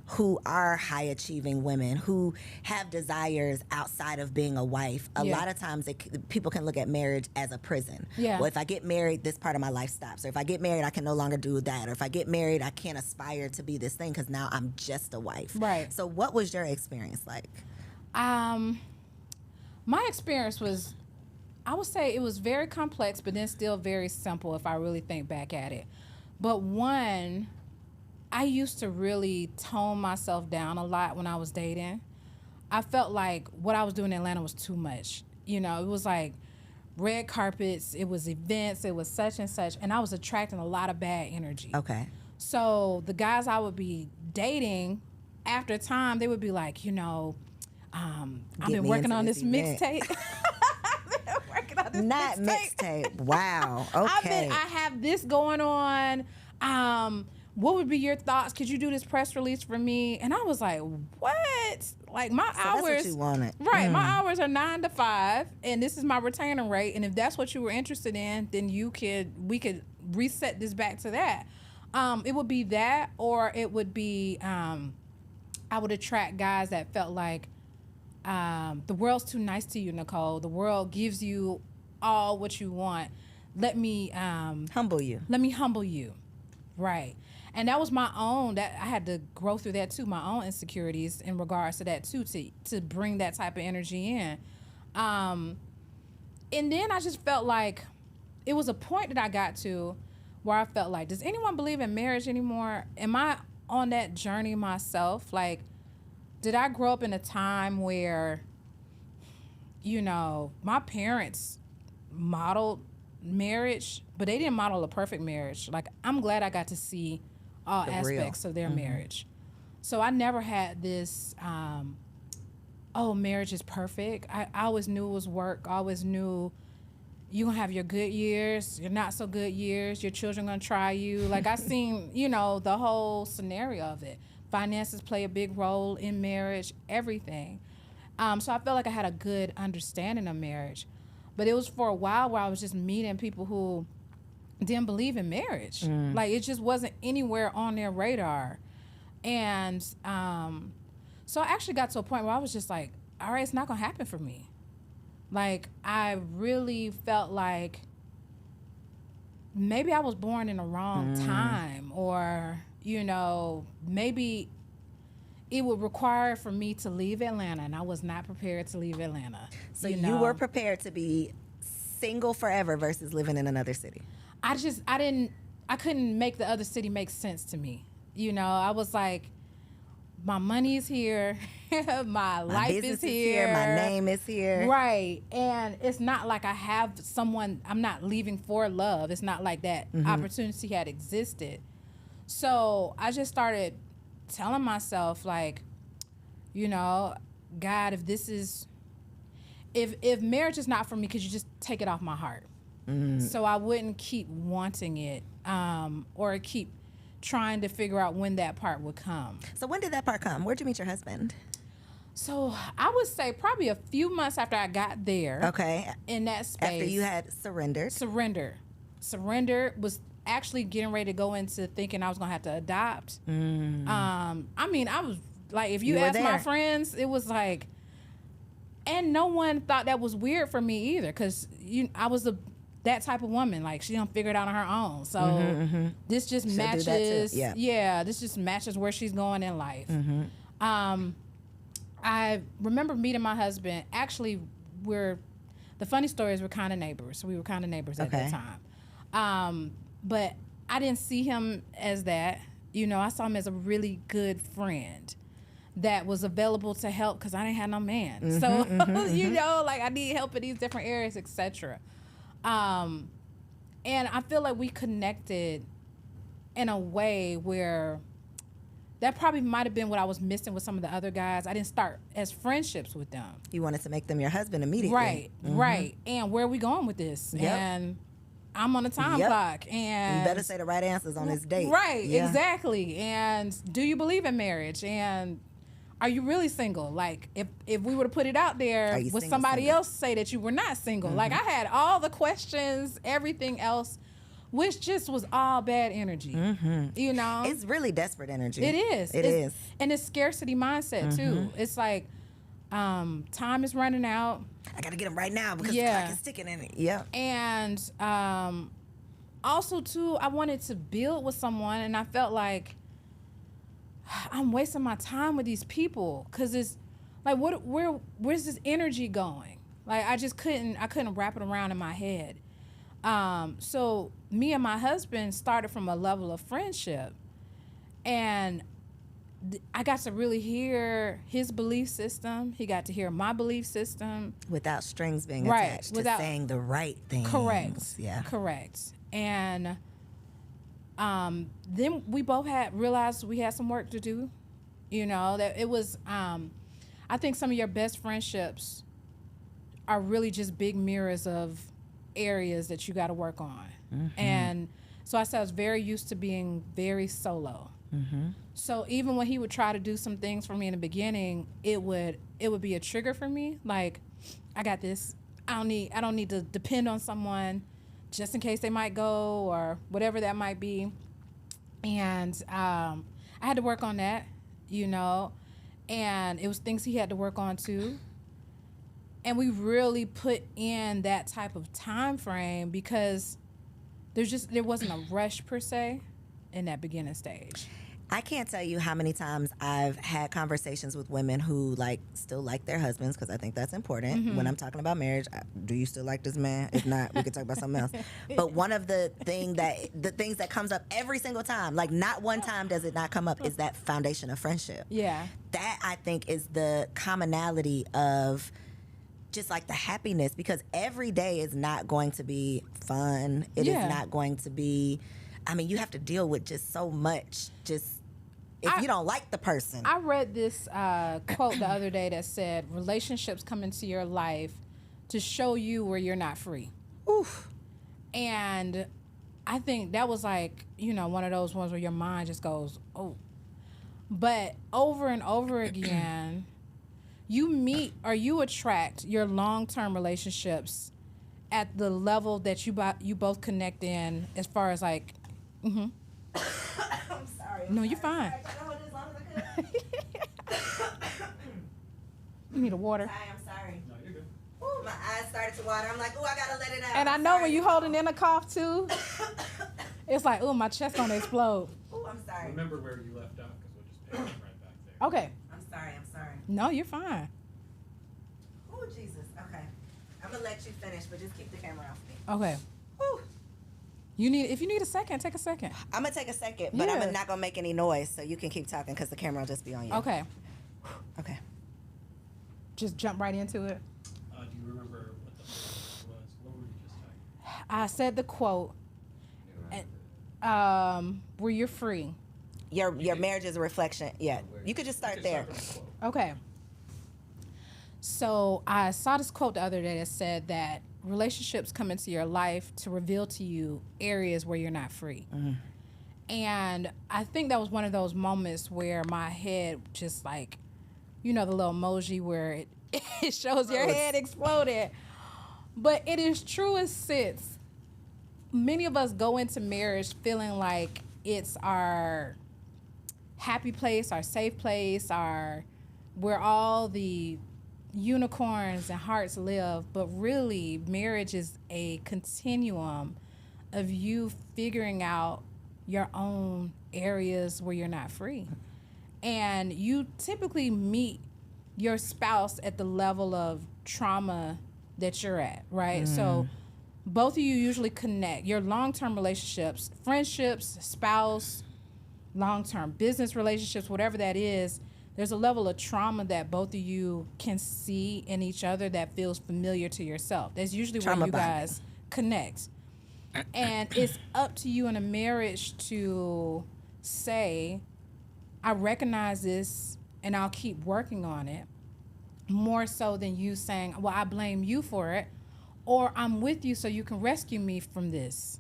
who are high achieving women who have desires outside of being a wife, a lot of times people can look at marriage as a prison. Yeah. Well, if I get married, this part of my life stops. Or if I get married, I can no longer do that. Or if I get married, I can't aspire to be this thing because now I'm just a wife. Right. So what was your experience like? My experience was, I would say it was very complex, but then still very simple if I really think back at it. But one, I used to really tone myself down a lot when I was dating. I felt like what I was doing in Atlanta was too much. You know, it was like red carpets, it was events, it was such and such, and I was attracting a lot of bad energy. Okay. So the guys I would be dating, after a time, they would be like, you know, I've been working on this mixtape. Not mixtape. Wow. Okay. I have this going on. What would be your thoughts? Could you do this press release for me? And I was like, what? Like my hours. That's what you wanted. Right. My hours are 9 to 5, and this is my retainer rate. And if that's what you were interested in, then we could reset this back to that. It would be that, or it would be I would attract guys that felt like the world's too nice to you, Nicole. The world gives you all what you want. Let me Humble you. let me humble you. Right. And that was my own, that I had to grow through that too, my own insecurities in regards to that too, to bring that type of energy in. And then I just felt like it was a point that I got to where I felt like, does anyone believe in marriage anymore? Am I on that journey myself? Like, did I grow up in a time where, you know, my parents modeled marriage, but they didn't model a perfect marriage. Like, I'm glad I got to see all aspects of their marriage. So I never had this, oh, marriage is perfect. I always knew it was work. I always knew you're going to have your good years, your not so good years, your children going to try you. Like, I seen, you know, the whole scenario of it. Finances play a big role in marriage, everything. So I felt like I had a good understanding of marriage. But it was for a while where I was just meeting people who didn't believe in marriage. Like, it just wasn't anywhere on their radar. And so I actually got to a point where I was just like, all right, it's not going to happen for me. Like, I really felt like maybe I was born in the wrong time, or, you know, maybe it would require for me to leave Atlanta, and I was not prepared to leave Atlanta. So you were prepared to be single forever versus living in another city. I couldn't make the other city make sense to me. You know, I was like, my money's here, my life is here, my name is here. Right. And it's not like I have someone, I'm not leaving for love. It's not like that opportunity had existed. So I just started telling myself, like, you know, God, if marriage is not for me, could you just take it off my heart? So I wouldn't keep wanting it, or keep trying to figure out when that part would come. So when did that part come? Where'd you meet your husband? So I would say probably a few months after I got there. Okay. In that space. After you had surrendered. Surrender was actually getting ready to go into thinking I was going to have to adopt. I mean, I was like, if you ask my friends, it was like, and no one thought that was weird for me either, because I was that type of woman. Like, she don't figure it out on her own. So this just matches. Yeah, this just matches where she's going in life. I remember meeting my husband. Actually, the funny story is we're kind of neighbors. So we were kind of neighbors at that time. But I didn't see him as that. You know, I saw him as a really good friend that was available to help, because I didn't have no man. So, you know, like, I need help in these different areas, etc. And I feel like we connected in a way where that probably might have been what I was missing with some of the other guys. I didn't start as friendships with them. You wanted to make them your husband immediately. Right, right. And where are we going with this? And I'm on a time clock. And you better say the right answers on this date. Right, exactly. And do you believe in marriage? And are you really single? Like, if we were to put it out there, would somebody else say that you were not single? Like, I had all the questions, everything else, which just was all bad energy. You know? It's really desperate energy. It is. It is. And it's scarcity mindset, too. It's like, time is running out. I got to get them right now because the clock is ticking in it. Yeah. And also, too, I wanted to build with someone, and I felt like I'm wasting my time with these people, because it's like, where's this energy going? Like, I couldn't wrap it around in my head. So me and my husband started from a level of friendship, and I got to really hear his belief system. He got to hear my belief system. Without strings being attached to saying the right things. Correct. Yeah. Correct. And then we both realized we had some work to do. You know, that it was, I think some of your best friendships are really just big mirrors of areas that you got to work on. And so I said I was very used to being very solo. So even when he would try to do some things for me in the beginning, it would be a trigger for me. Like, I got this. I don't need to depend on someone just in case they might go or whatever that might be. And I had to work on that, you know, and it was things he had to work on too. And we really put in that type of time frame because there wasn't a rush per se in that beginning stage. I can't tell you how many times I've had conversations with women who still like their husbands, because I think that's important. When I'm talking about marriage, do you still like this man? If not, we could talk about something else. But one of the things that comes up every single time, like not one time does it not come up, is that foundation of friendship. Yeah. That I think is the commonality of just like the happiness, because every day is not going to be fun. It is not going to be, I mean, you have to deal with just so much, if you don't like the person. I read this quote the other day that said, relationships come into your life to show you where you're not free. Oof. And I think that was like, one of those ones where your mind just goes, oh. But over and over again, you meet or you attract your long-term relationships at the level that you both connect in, as far as like, I'm sorry. No, you're fine. You need a water. Hi, I'm sorry. No, you're good. Ooh, my eyes started to water. I'm like, ooh, I gotta let it out. And I know when you holding in a cough too, it's like, ooh, my chest gonna explode. Ooh, I'm sorry. Remember where you left out, because we'll just pick it right back there. Okay. I'm sorry. No, you're fine. Ooh, Jesus. Okay. I'm gonna let you finish, but just keep the camera off me. Okay. Ooh. If you need a second, take a second. I'm gonna take a second, but Yeah. I'm not gonna make any noise, so you can keep talking because the camera will just be on you. Okay. Okay. Just jump right into it. Do you remember what the first was? What were you just talking I said the quote, where you're free. Your marriage is a reflection. Yeah. You could just start there. Okay. So I saw this quote the other day that said that relationships come into your life to reveal to you areas where you're not free. Mm-hmm. And I think that was one of those moments where my head just like, the little emoji where it shows your head exploded. But it is true as sits. Many of us go into marriage feeling like it's our happy place, our safe place, where all the unicorns and hearts live. But really, marriage is a continuum of you figuring out your own areas where you're not free. And you typically meet your spouse at the level of trauma that you're at, right? So both of you usually connect. Your long-term relationships, friendships, spouse, long-term business relationships, whatever that is, there's a level of trauma that both of you can see in each other that feels familiar to yourself. That's usually where you guys connect. And it's up to you in a marriage to say, I recognize this and I'll keep working on it, more so than you saying, well, I blame you for it, or I'm with you so you can rescue me from this.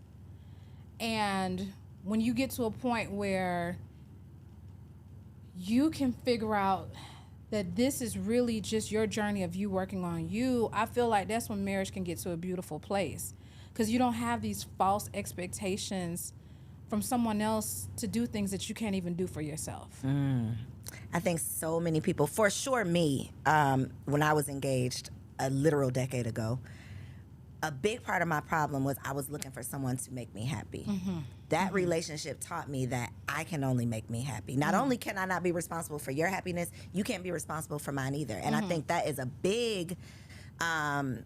And when you get to a point where you can figure out that this is really just your journey of you working on you, I feel like that's when marriage can get to a beautiful place, because you don't have these false expectations from someone else to do things that you can't even do for yourself. I think so many people, for sure me, when I was engaged a literal decade ago, a big part of my problem was I was looking for someone to make me happy. That relationship taught me that I can only make me happy. Not only can I not be responsible for your happiness, you can't be responsible for mine either. And I think that is a big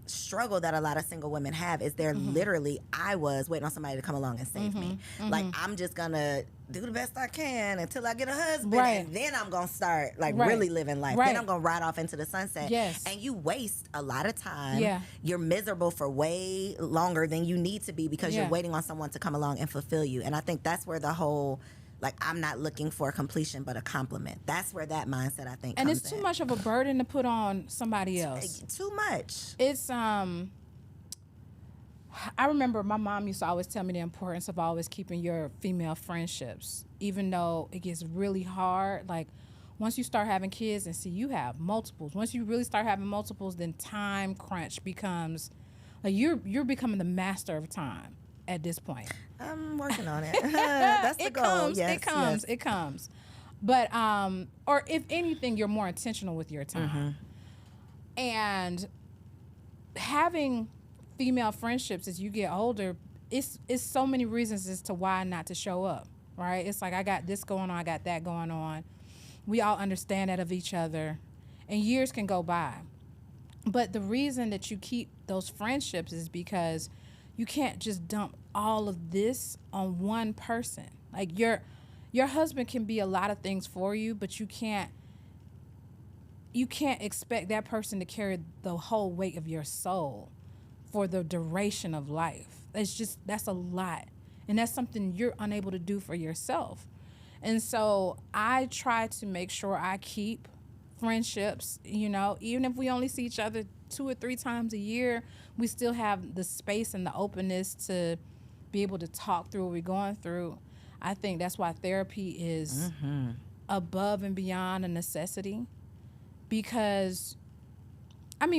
struggle that a lot of single women have, is they're literally, I was waiting on somebody to come along and save me. Like, I'm just gonna do the best I can until I get a husband, and then I'm gonna start really living life. Then I'm gonna ride off into the sunset. And you waste a lot of time. You're miserable for way longer than you need to be because you're waiting on someone to come along and fulfill you. And I think that's where the whole, I'm not looking for completion, but a compliment. That's where that mindset, I think, and comes it's too in. much of a burden to put on somebody else. Too much. It's I remember my mom used to always tell me the importance of always keeping your female friendships, even though it gets really hard. Like, once you start having kids and see you have multiples, once you really start having multiples, then time crunch becomes, like, you're becoming the master of time at this point. I'm working on it. That's the goal. It comes. But, or if anything, you're more intentional with your time. And having female friendships as you get older, it's so many reasons as to why not to show up, right? It's like, I got this going on, I got that going on. We all understand that of each other, and years can go by. But the reason that you keep those friendships is because you can't just dump all of this on one person. Like, your husband can be a lot of things for you, but you can't expect that person to carry the whole weight of your soul for the duration of life. That's a lot. And that's something you're unable to do for yourself. And so I try to make sure I keep friendships, even if we only see each other 2 or 3 times a year, we still have the space and the openness to be able to talk through what we're going through. I think that's why therapy is above and beyond a necessity. Because,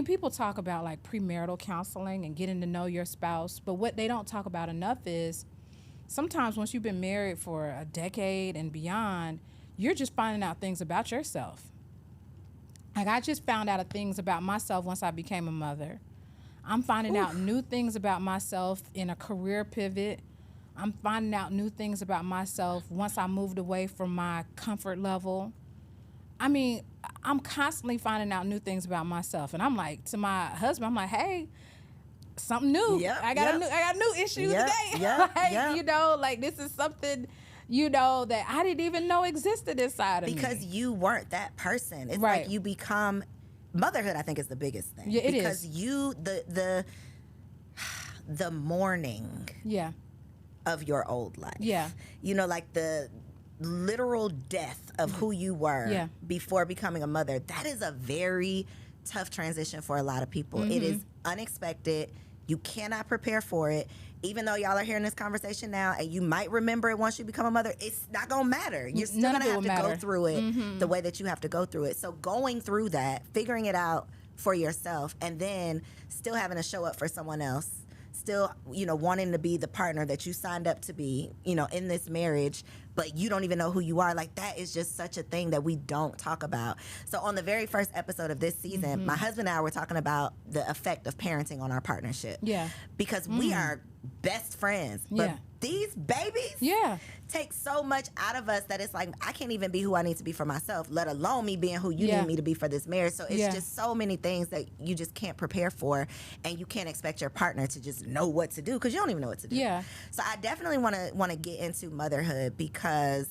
people talk about like premarital counseling and getting to know your spouse, but what they don't talk about enough is sometimes once you've been married for a decade and beyond, you're just finding out things about yourself. Like, I just found out things about myself once I became a mother. I'm finding out new things about myself in a career pivot. I'm finding out new things about myself once I moved away from my comfort level. I'm constantly finding out new things about myself. And I'm like, to my husband, I'm like, hey, something new. I got a new issue today. Like, this is something, that I didn't even know existed inside of me. Because you weren't that person. It's right. like you become, motherhood, I think, is the biggest thing. Yeah, it because is. You, the mourning of your old life. Yeah. Like the literal death of who you were before becoming a mother. That is a very tough transition for a lot of people. It is unexpected. You cannot prepare for it. Even though y'all are hearing this conversation now and you might remember it once you become a mother, it's not going to matter. You're still going to have to go through it the way that you have to go through it. So going through that, figuring it out for yourself, and then still having to show up for someone else, still, wanting to be the partner that you signed up to be, in this marriage, but you don't even know who you are. Like, that is just such a thing that we don't talk about. So on the very first episode of this season, my husband and I were talking about the effect of parenting on our partnership. Yeah. Because we are best friends. But these babies take so much out of us that it's like, I can't even be who I need to be for myself, let alone me being who you need me to be for this marriage. So it's just so many things that you just can't prepare for, and you can't expect your partner to just know what to do because you don't even know what to do. Yeah. So I definitely want to get into motherhood because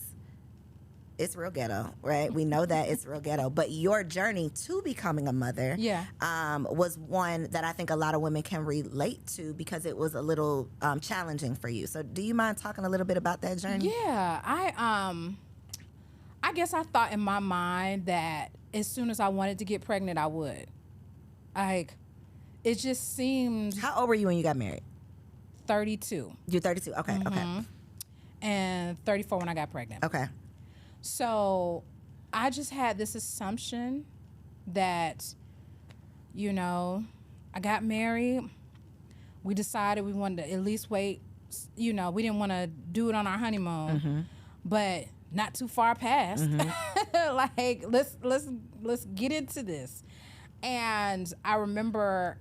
it's real ghetto, right? We know that it's real ghetto. But your journey to becoming a mother was one that I think a lot of women can relate to because it was a little challenging for you. So do you mind talking a little bit about that journey? Yeah. I guess I thought in my mind that as soon as I wanted to get pregnant, I would. Like, it just seemed... How old were you when you got married? 32. You're 32? Okay, okay. And 34 when I got pregnant. Okay. So I just had this assumption that, I got married. We decided we wanted to at least wait. We didn't want to do it on our honeymoon, but not too far past. Like, let's get into this. And I remember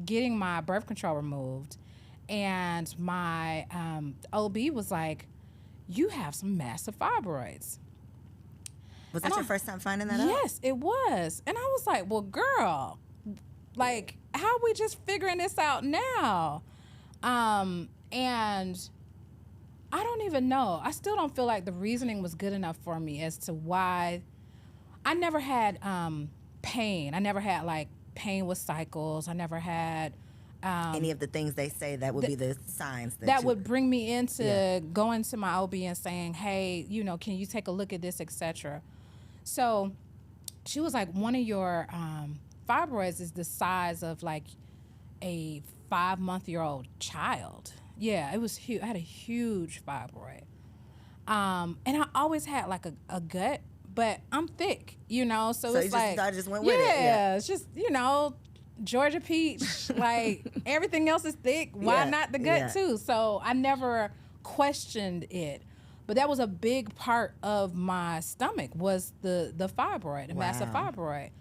getting my birth control removed, and my OB was like, you have some massive fibroids. Was that your first time finding that out? Yes, it was. And I was like, well, girl, like, how are we just figuring this out now? And I don't even know. I still don't feel like the reasoning was good enough for me as to why. I never had pain. I never had, like, pain with cycles. I never had... any of the things they say that would be the signs that would bring me into going to my OB and saying, hey, can you take a look at this, etc. So she was like, one of your fibroids is the size of like a 5-month-old child. Yeah, it was huge. I had a huge fibroid. And I always had like a gut, but I'm thick, so it's like, I just went with it. Yeah, it's just, Georgia peach, like everything else is thick. Why not the gut too? So I never questioned it. But that was a big part of my stomach was the fibroid, the massive fibroid.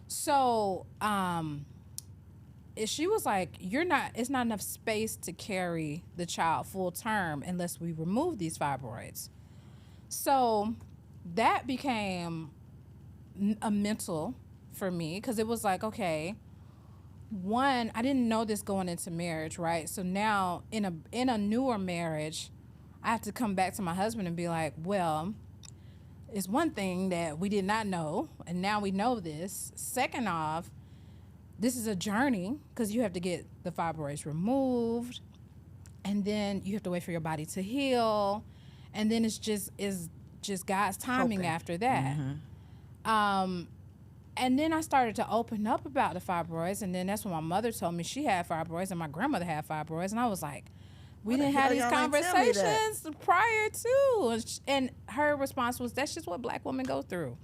So she was like, it's not enough space to carry the child full term unless we remove these fibroids. So that became a mental for me, because it was like, okay, one, I didn't know this going into marriage, right? So now in a newer marriage, I have to come back to my husband and be like, well, it's one thing that we did not know, and now we know this. Second off, this is a journey, because you have to get the fibroids removed, and then you have to wait for your body to heal, and then it's just God's timing after that. And then I started to open up about the fibroids, and then that's when my mother told me she had fibroids and my grandmother had fibroids, and I was like, we didn't have these conversations prior to. And her response was, that's just what Black women go through.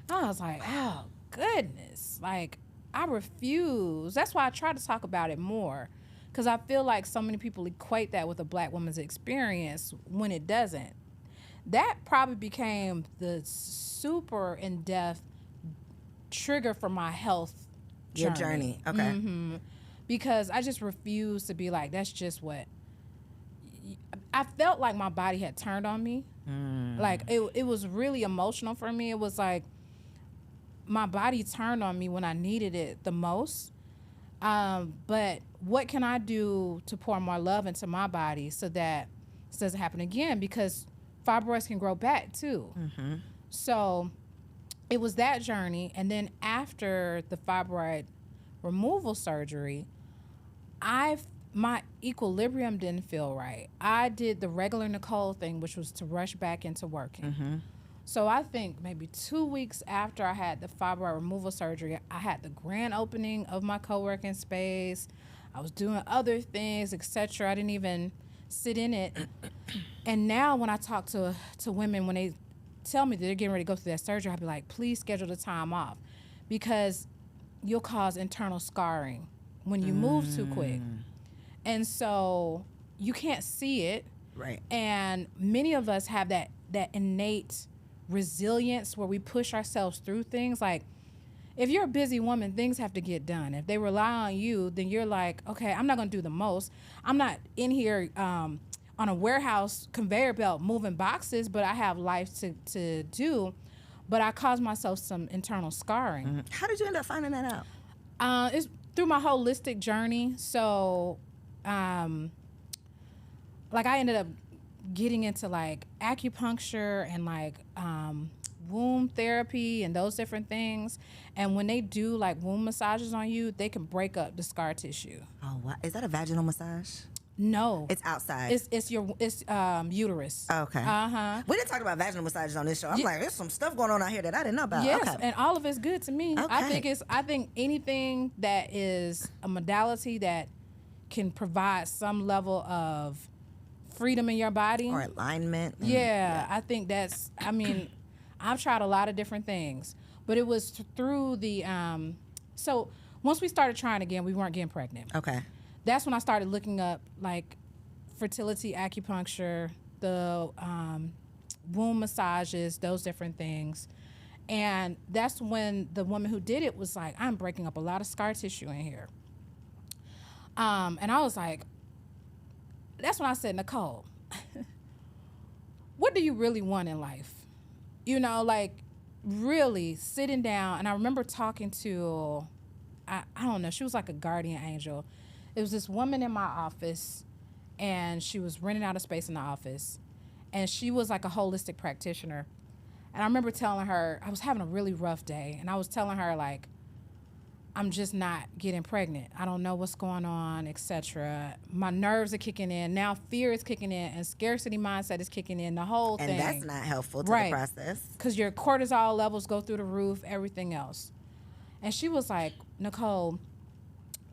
And I was like, oh, goodness. Like, I refuse. That's why I try to talk about it more, because I feel like so many people equate that with a Black woman's experience when it doesn't. That probably became the super in-depth trigger for my health journey. Your journey, okay. Because I just refuse to be like, that's just what. I felt like my body had turned on me. Like, it was really emotional for me. It was like my body turned on me when I needed it the most. But what can I do to pour more love into my body so that this doesn't happen again? Because fibroids can grow back too. So it was that journey. And then after the fibroid removal surgery, my equilibrium didn't feel right. I did the regular Nicole thing, which was to rush back into working. So I think maybe 2 weeks after I had the fibroid removal surgery, I had the grand opening of my co-working space. I was doing other things, etc. I didn't even sit in it. And now when I talk to women, when they tell me that they're getting ready to go through that surgery, I'll be like, please schedule the time off, because you'll cause internal scarring when you move too quick. And so you can't see it. Right. And many of us have that innate resilience where we push ourselves through things. Like, if you're a busy woman, things have to get done. If they rely on you, then you're like, okay, I'm not going to do the most. I'm not in here on a warehouse conveyor belt moving boxes, but I have life to do. But I caused myself some internal scarring. How did you end up finding that out? It's through my holistic journey. So, like, I ended up getting into like acupuncture and like womb therapy and those different things. And when they do like womb massages on you, they can break up the scar tissue. Oh, what? Is that a vaginal massage? No, It's outside. it's uterus. Okay. We didn't talk about vaginal massages on this show. I'm like, there's some stuff going on out here that I didn't know about. Yes, Okay. and all of it's good to me. Okay. I think anything that is a modality that can provide some level of freedom in your body Or alignment. I think that's, I mean, I've tried a lot of different things, but it was through the so once we started trying again, we weren't getting pregnant. Okay. That's when I started looking up like fertility acupuncture, the womb massages, those different things. And that's when the woman who did it was like, I'm breaking up a lot of scar tissue in here. And I was like, that's when I said, Nicole, what do you really want in life? You know, like really sitting down. And I remember talking to, I don't know, she was like a guardian angel. It was this woman in my office, and she was renting out a space in the office. And she was like a holistic practitioner. And I remember telling her, I was having a really rough day. And I was telling her, like, I'm just not getting pregnant. I don't know what's going on, etc. My nerves are kicking in. Now fear is kicking in, and scarcity mindset is kicking in, the whole thing. And that's not helpful to the process. Because your cortisol levels go through the roof, everything else. And she was like, Nicole,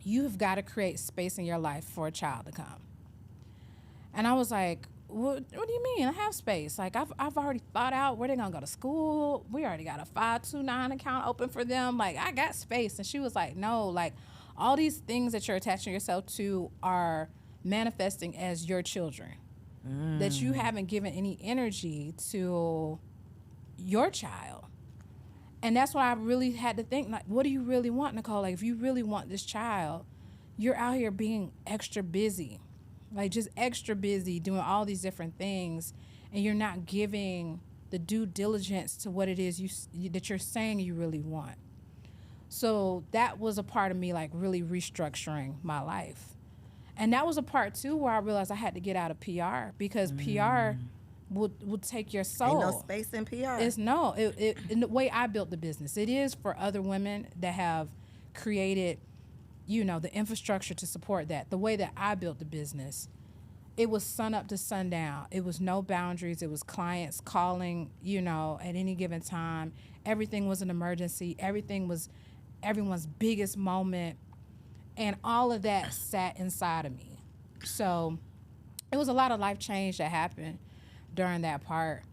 you have got to create space in your life for a child to come. And I was like, what do you mean? I have space. Like, I've already thought out where they're going to go to school. We already got a 529 account open for them. Like, I got space. And she was like, no, like, all these things that you're attaching yourself to are manifesting as your children. That you haven't given any energy to your child. And that's why I really had to think, like, what do you really want, Nicole? Like, if you really want this child, you're out here being extra busy, like just extra busy doing all these different things, and you're not giving the due diligence to what it is that you're saying you really want. So that was a part of me like really restructuring my life. And that was a part too where I realized I had to get out of PR, because PR would take your soul. Ain't no space in PR. It's no, in the way I built the business, it is for other women that have created, you know, the infrastructure to support that. The way that I built the business, it was sun up to sundown. It was no boundaries. It was clients calling, you know, at any given time. Everything was an emergency. Everything was everyone's biggest moment. And all of that sat inside of me. So it was a lot of life change that happened during that part.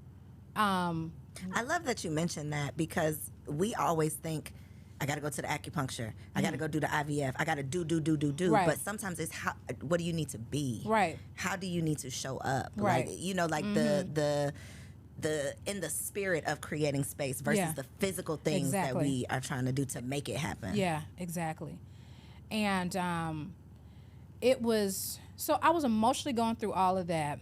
I love that you mentioned that, because we always think, I got to go to the acupuncture. I got to go do the IVF. I got to do. Right. But sometimes it's what do you need to be? Right. How do you need to show up? Right. Like, you know, like the in the spirit of creating space versus the physical things that we are trying to do to make it happen. Yeah, exactly. And it was, so I was emotionally going through all of that.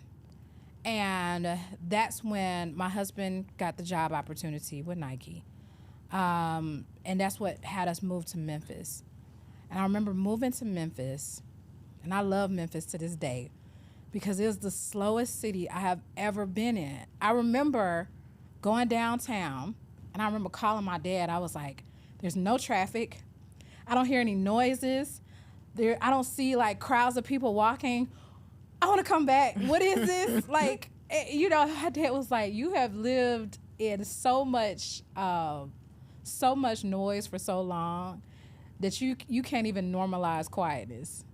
And that's when my husband got the job opportunity with Nike. And that's what had us move to Memphis. And I remember moving to Memphis, and I love Memphis to this day, because it was the slowest city I have ever been in. I remember going downtown, and I remember calling my dad. I was like, there's no traffic. I don't hear any noises. I don't see like crowds of people walking. I want to come back. What is this? Like, you know, my dad was like, you have lived in so much noise for so long that you can't even normalize quietness.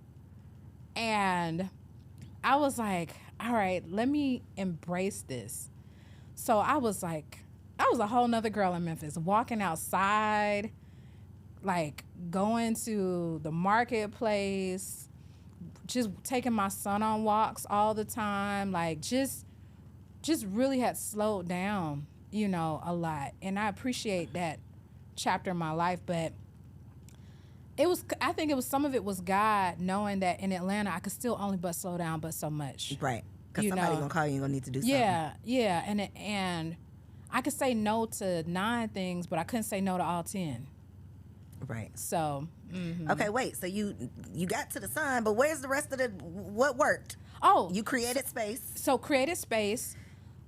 And I was like, all right, let me embrace this. So I was a whole nother girl in Memphis, walking outside, like going to the marketplace, just taking my son on walks all the time, like just really had slowed down, you know, a lot. And I appreciate that chapter in my life, but I think it was some of it was God knowing that in Atlanta I could still only but slow down but so much. Right. Because somebody gonna call you and gonna need to do something. Yeah. And I could say no to 9 things, but I couldn't say no to all 10. Right. So okay, wait. So you got to the sun, but where's the rest of what worked? Oh, you created space. So created space.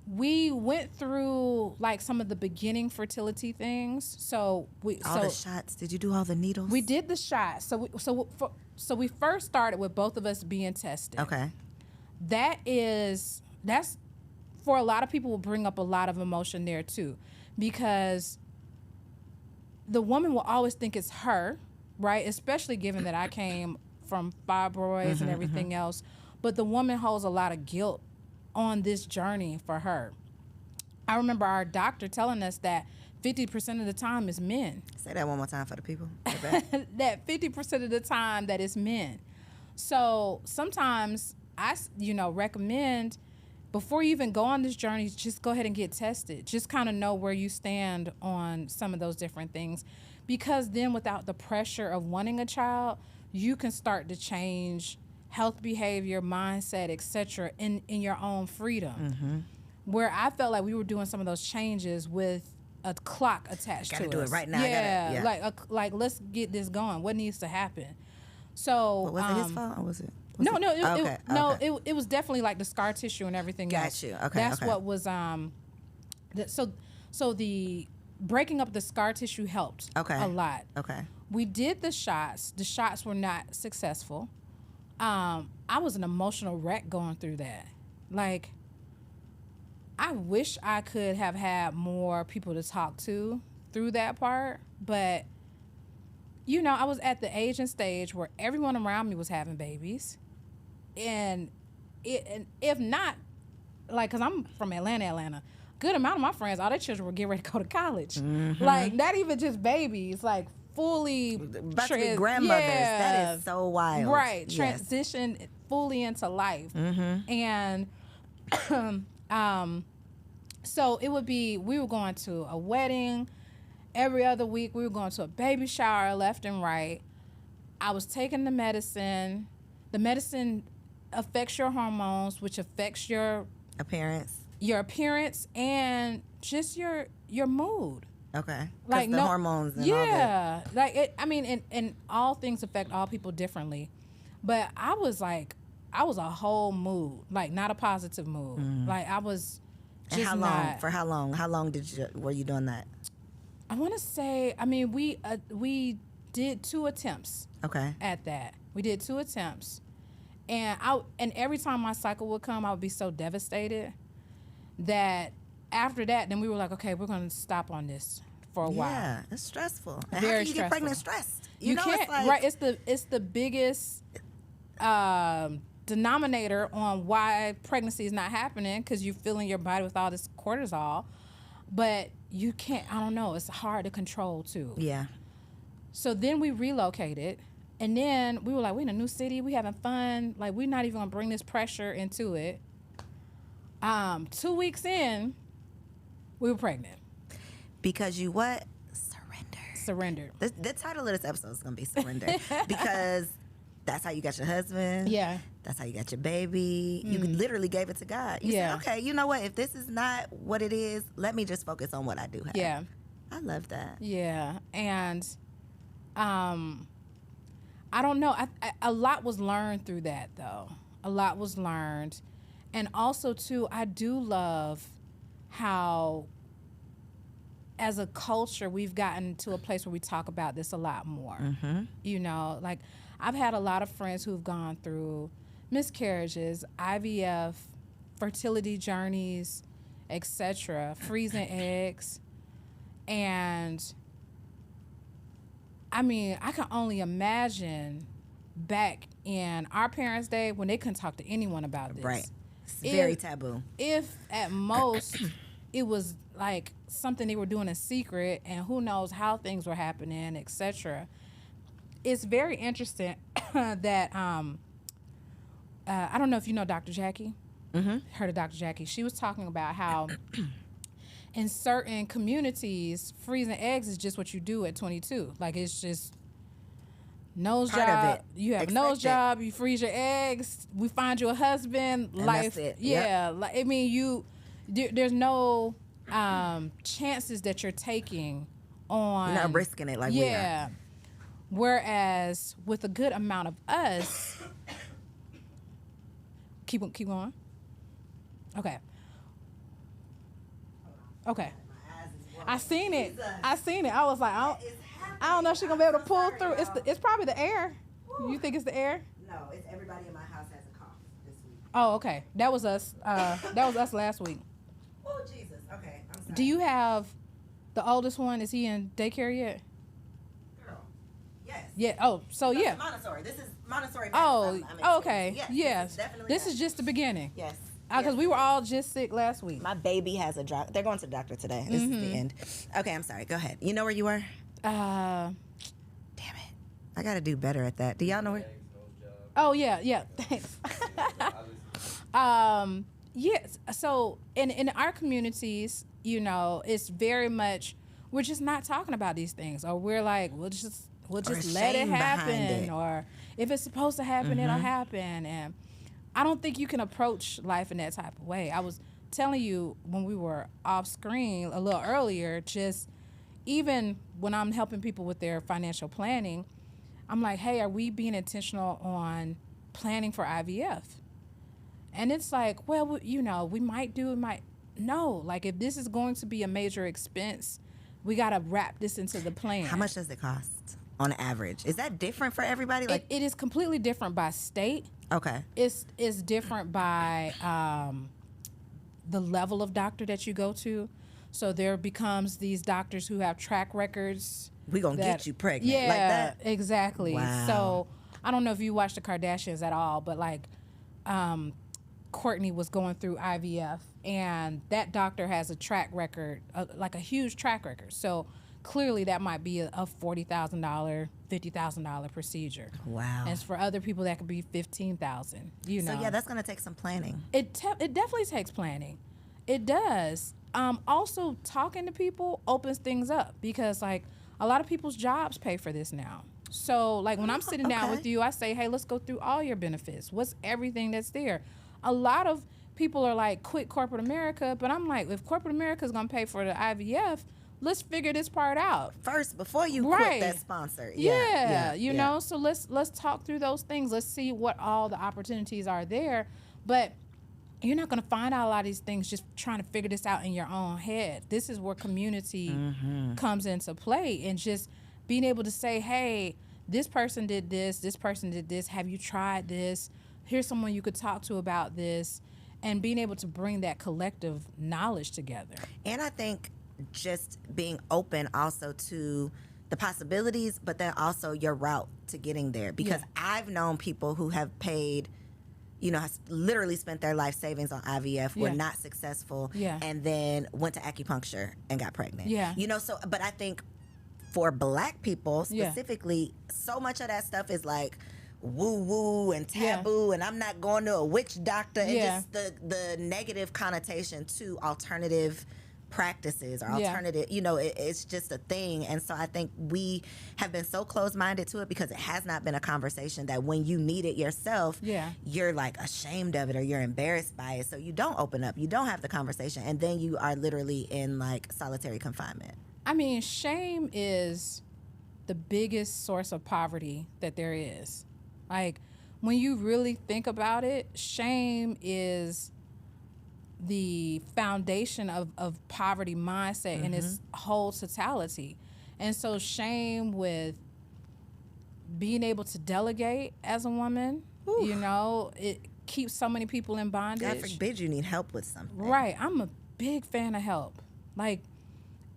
We went through like some of the beginning fertility things. So the shots. Did you do all the needles? We did the shots. So we first started with both of us being tested. Okay. That's for a lot of people will bring up a lot of emotion there too, because the woman will always think it's her, right? Especially given that I came from fibroids and everything else. But the woman holds a lot of guilt on this journey for her. I remember our doctor telling us that 50% of the time is men. Say that one more time for the people. That 50% of the time that is men. So sometimes I, recommend before you even go on this journey, just go ahead and get tested. Just kind of know where you stand on some of those different things. Because then without the pressure of wanting a child, you can start to change health behavior, mindset, etc. in your own freedom. Where I felt like we were doing some of those changes with a clock attached to us. Gotta do it right now. Yeah, like let's get this going. What needs to happen? So was it his fault or was it? It was definitely like the scar tissue and everything else. Got you. Okay. That's what was so the breaking up the scar tissue helped a lot. Okay. We did the shots. The shots were not successful. I was an emotional wreck going through that. Like, I wish I could have had more people to talk to through that part, but I was at the age and stage where everyone around me was having babies. And if not, like, because I'm from Atlanta, good amount of my friends, all their children were getting ready to go to college. Like, not even just babies, like fully about to be grandmothers. Yeah. That is so wild. Right. Transition fully into life. And so it would be, we were going to a wedding every other week. We were going to a baby shower left and right. I was taking the medicine. The medicine affects your hormones, which affects your appearance and just your mood. Okay. Like the hormones and all that. Yeah. Like it, I mean, and all things affect all people differently. But I was a whole mood, like not a positive mood. Like I was just And how long? not. For how long? How long were you doing that? I want to say, I mean, we did 2 attempts. Okay. At that. We did 2 attempts. And every time my cycle would come, I would be so devastated that after that, then we were like, okay, we're going to stop on this for a while. Yeah, it's stressful. And Very how can you stressful. get pregnant stressed? You know, can't, it's like, right? It's the biggest denominator on why pregnancy is not happening, because you're filling your body with all this cortisol. But you can't, I don't know, it's hard to control too. Yeah. So then we relocated, and then we were like, we're in a new city, we having fun, like we're not even gonna bring this pressure into it. 2 weeks in, we were pregnant. Because you what? Surrendered. The title of this episode is going to be Surrender. Because that's how you got your husband. Yeah. That's how you got your baby. You literally gave it to God. You Yeah. said, okay, you know what? If this is not what it is, let me just focus on what I do have. Yeah. I love that. Yeah. And I don't know. A lot was learned through that, though. A lot was learned. And also, too, I do love how, as a culture, we've gotten to a place where we talk about this a lot more. You know, like I've had a lot of friends who've gone through miscarriages, IVF, fertility journeys, etc., freezing eggs. And I mean, I can only imagine back in our parents' day when they couldn't talk to anyone about this. Right. It's very taboo. If at most it was like something they were doing in secret, and who knows how things were happening, etc. It's very interesting that I don't know if you know Dr. Jackie. Heard of Dr. Jackie? She was talking about how in certain communities, freezing eggs is just what you do at 22. Like it's just nose Part of job. it. You have a Expect nose it. job. You freeze your eggs. We find you a husband. And Life. that's it. Yeah. Like I mean, there's no chances that you're taking on. You're not risking it like we are. Yeah. Whereas with a good amount of us, keep going. Okay. I seen it. I was like, I don't know if she's gonna be able to pull through. It's probably the air. You think it's the air? No, it's everybody in my house has a cough this week. Oh, okay. That was us. That was us last week. Oh, Jesus. Okay, I'm sorry. Do you have the oldest one? Is he in daycare yet? Girl. Yes. Yeah. Oh, so No, yeah. Montessori. This is Montessori. Oh, I'm okay. Yes. Yes. Definitely. This is just the beginning. Yes. Because we were all just sick last week. My baby has a drop. They're going to the doctor today. This is the end. Okay, I'm sorry. Go ahead. You know where you were? Uh, Damn it. I got to do better at that. Do y'all know where? oh yeah. Thanks. Yes. So in our communities, you know, it's very much we're just not talking about these things, or we're like we'll just let it shame behind happen, it. or if it's supposed to happen, it'll happen. And I don't think you can approach life in that type of way. I was telling you when we were off screen a little earlier, just even when I'm helping people with their financial planning, I'm like, hey, are we being intentional on planning for IVF? And it's like, well, you know, we might do, no. Like if this is going to be a major expense, we got to wrap this into the plan. How much does it cost on average? Is that different for everybody? Like, it is completely different by state. okay. It's different by the level of doctor that you go to. So there becomes these doctors who have track records. We gonna get you pregnant. Yeah, Like that? exactly. Wow. So I don't know if you watch the Kardashians at all, but like Courtney was going through IVF, and that doctor has a track record, like a huge track record. So clearly that might be a $40,000, $50,000 procedure. Wow. And for other people, that could be $15,000. You know. So yeah, that's gonna take some planning. It definitely takes planning. It does. Also, talking to people opens things up because, like, a lot of people's jobs pay for this now. So, like, when I'm sitting down okay. with you, I say, hey, let's go through all your benefits. What's everything that's there? A lot of people are like, quit corporate America. But I'm like, if corporate America is going to pay for the IVF, let's figure this part out First, before you Right. quit that sponsor. Yeah, you know, so let's talk through those things. Let's see what all the opportunities are there. But you're not going to find out a lot of these things just trying to figure this out in your own head. This is where community comes into play, and just being able to say, hey, this person did this person did this. Have you tried this? Here's someone you could talk to about this, and being able to bring that collective knowledge together. And I think just being open also to the possibilities, but then also your route to getting there. Because I've known people who have paid, you know, has literally spent their life savings on IVF, were not successful, and then went to acupuncture and got pregnant. Yeah. You know, so, but I think for Black people specifically, so much of that stuff is like woo woo and taboo, and I'm not going to a witch doctor, and just the negative connotation to alternative practices or alternative, you know, it's just a thing. And so I think we have been so close-minded to it because it has not been a conversation that when you need it yourself, you're like ashamed of it or you're embarrassed by it. So you don't open up, you don't have the conversation, and then you are literally in like solitary confinement. I mean, shame is the biggest source of poverty that there is. Like, when you really think about it, shame is the foundation of poverty mindset in its whole totality. And so shame with being able to delegate as a woman, you know, it keeps so many people in bondage. God forbid you need help with something. Right. I'm a big fan of help. Like,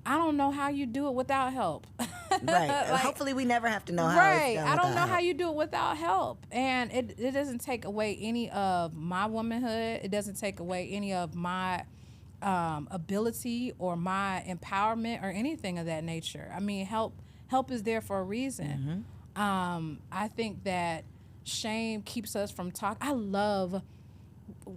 I don't know how you do it without help. Right. Like, hopefully we never have to know how it's done I don't know without how help. you do it without help. And it doesn't take away any of my womanhood. It doesn't take away any of my ability or my empowerment or anything of that nature. I mean, help is there for a reason. I think that shame keeps us from talking. I love,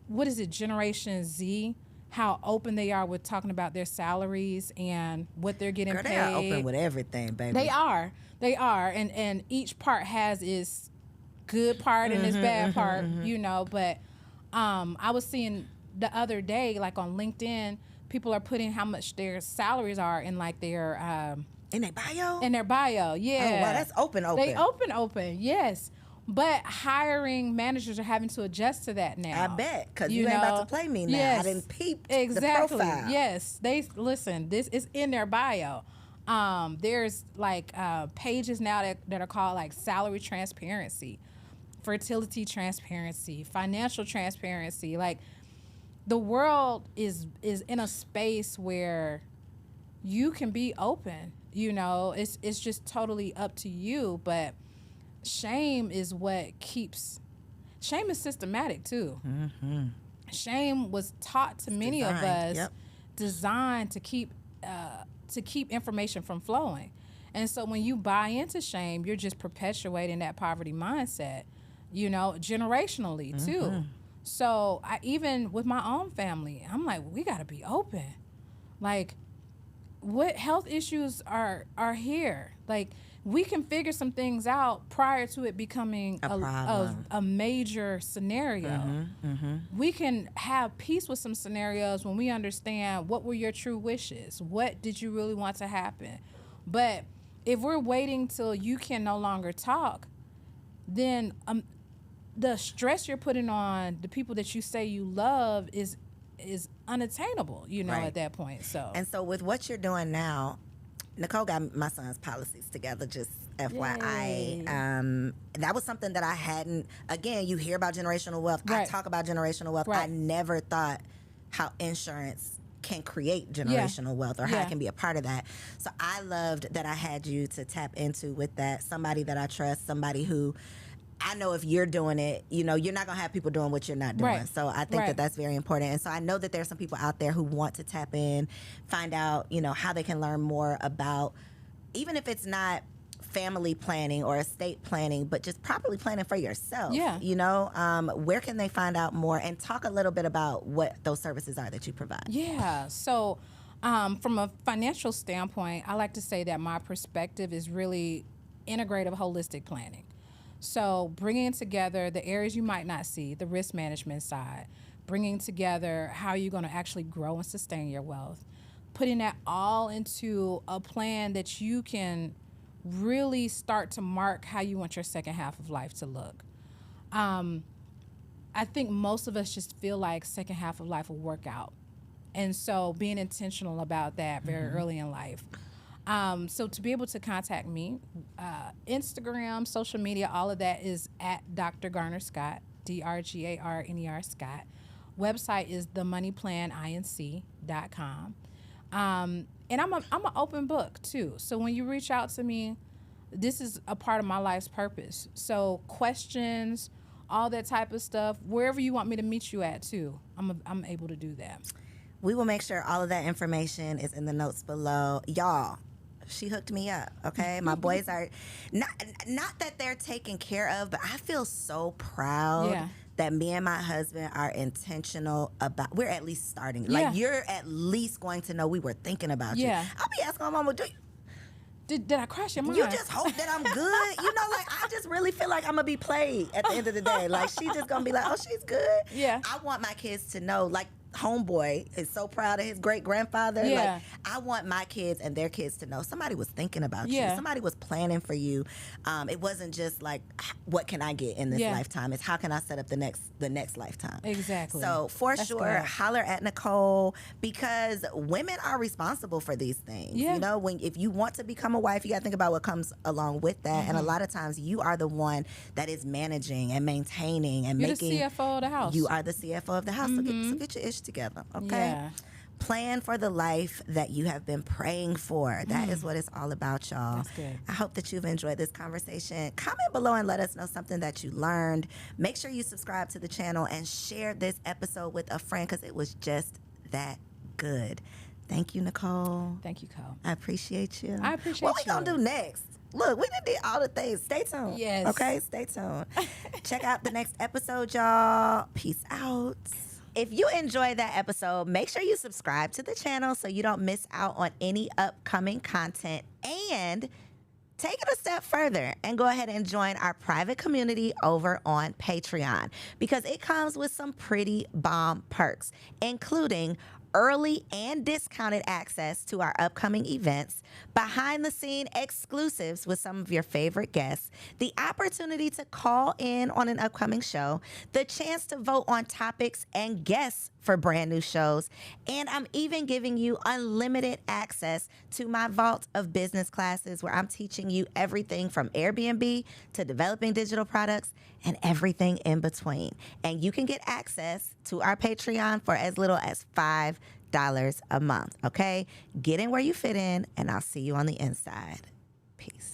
what is it, Generation Z? How open they are with talking about their salaries and what they're getting paid. They are open with everything, baby. They are. And each part has its good part and its bad part, you know. But I was seeing the other day, like on LinkedIn, people are putting how much their salaries are in like their in their bio? In their bio, yeah. Oh, wow, that's open. They open, yes. But hiring managers are having to adjust to that now. I bet, because you ain't about to play me now. Yes, I didn't peep exactly. the profile. Yes, listen. This is in their bio. There's like pages now that are called like salary transparency, fertility transparency, financial transparency. Like, the world is in a space where you can be open. You know, it's just totally up to you, but shame is what keeps. Shame is systematic too. Shame was taught to many of us, designed to keep information from flowing. And so when you buy into shame, you're just perpetuating that poverty mindset, you know, generationally too. So even with my own family, I'm like, we got to be open. Like, what health issues are here? Like, we can figure some things out prior to it becoming a major scenario. We can have peace with some scenarios when we understand what were your true wishes. What did you really want to happen? But if we're waiting till you can no longer talk, then the stress you're putting on the people that you say you love is unattainable, you know, at that point. So, and so with what you're doing now, Nicole got my son's policies together, just FYI. That was something that I hadn't, again, you hear about generational wealth. I talk about generational wealth. I never thought how insurance can create generational wealth or how it can be a part of that. So I loved that I had you to tap into with that. Somebody that I trust, somebody who I know if you're doing it, you know, you're not going to have people doing what you're not doing. So I think that that's very important. And so I know that there's some people out there who want to tap in, find out, you know, how they can learn more about, even if it's not family planning or estate planning, but just properly planning for yourself. You know, where can they find out more, and talk a little bit about what those services are that you provide? So from a financial standpoint, I like to say that my perspective is really integrative holistic planning. So bringing together the areas you might not see, the risk management side, bringing together how you're going to actually grow and sustain your wealth, putting that all into a plan that you can really start to mark how you want your second half of life to look. I think most of us just feel like second half of life will work out. And so being intentional about that very early in life. So to be able to contact me, Instagram, social media, all of that is at Dr. Garner-Scott, DrGarner Scott. Website is themoneyplaninc.com. And I'm an open book too. So when you reach out to me, this is a part of my life's purpose. So questions, all that type of stuff, wherever you want me to meet you at too, I'm able to do that. We will make sure all of that information is in the notes below. Y'all, she hooked me up, okay? My boys are, not that they're taken care of, but I feel so proud that me and my husband are intentional about, we're at least starting. Like, you're at least going to know we were thinking about you. I'll be asking my mama, Did I crash your mind? You just hope that I'm good. You know, like, I just really feel like I'm going to be played at the end of the day. Like, she's just going to be like, oh, she's good. Yeah. I want my kids to know, like, homeboy is so proud of his great-grandfather. Yeah. Like, I want my kids and their kids to know somebody was thinking about you. Yeah. Somebody was planning for you. It wasn't just like, what can I get in this lifetime? It's how can I set up the next lifetime? Exactly. So for That's sure, good. holler at Nicole, because women are responsible for these things. Yeah. You know, if you want to become a wife, you got to think about what comes along with that. And a lot of times, you are the one that is managing and maintaining and You're making. the CFO of the house. You are the CFO of the house. So get your ish together, okay? Yeah. Plan for the life that you have been praying for. That is what it's all about, y'all. That's good. I hope that you've enjoyed this conversation. Comment below and let us know something that you learned. Make sure you subscribe to the channel and share this episode with a friend, because it was just that good. Thank you, Nicole. Thank you, Cole. I appreciate you. I appreciate What we you. gonna do next? Look, we done did all the things. Stay tuned. Yes. Okay, stay tuned. Check out the next episode, y'all. Peace out. If you enjoyed that episode, make sure you subscribe to the channel so you don't miss out on any upcoming content. And take it a step further and go ahead and join our private community over on Patreon, because it comes with some pretty bomb perks, including early and discounted access to our upcoming events, behind the scene exclusives with some of your favorite guests, the opportunity to call in on an upcoming show, the chance to vote on topics and guests for brand new shows, and I'm even giving you unlimited access to my vault of business classes, where I'm teaching you everything from Airbnb to developing digital products and everything in between. And you can get access to our Patreon for as little as $5 a month, okay? Get in where you fit in, and I'll see you on the inside. Peace.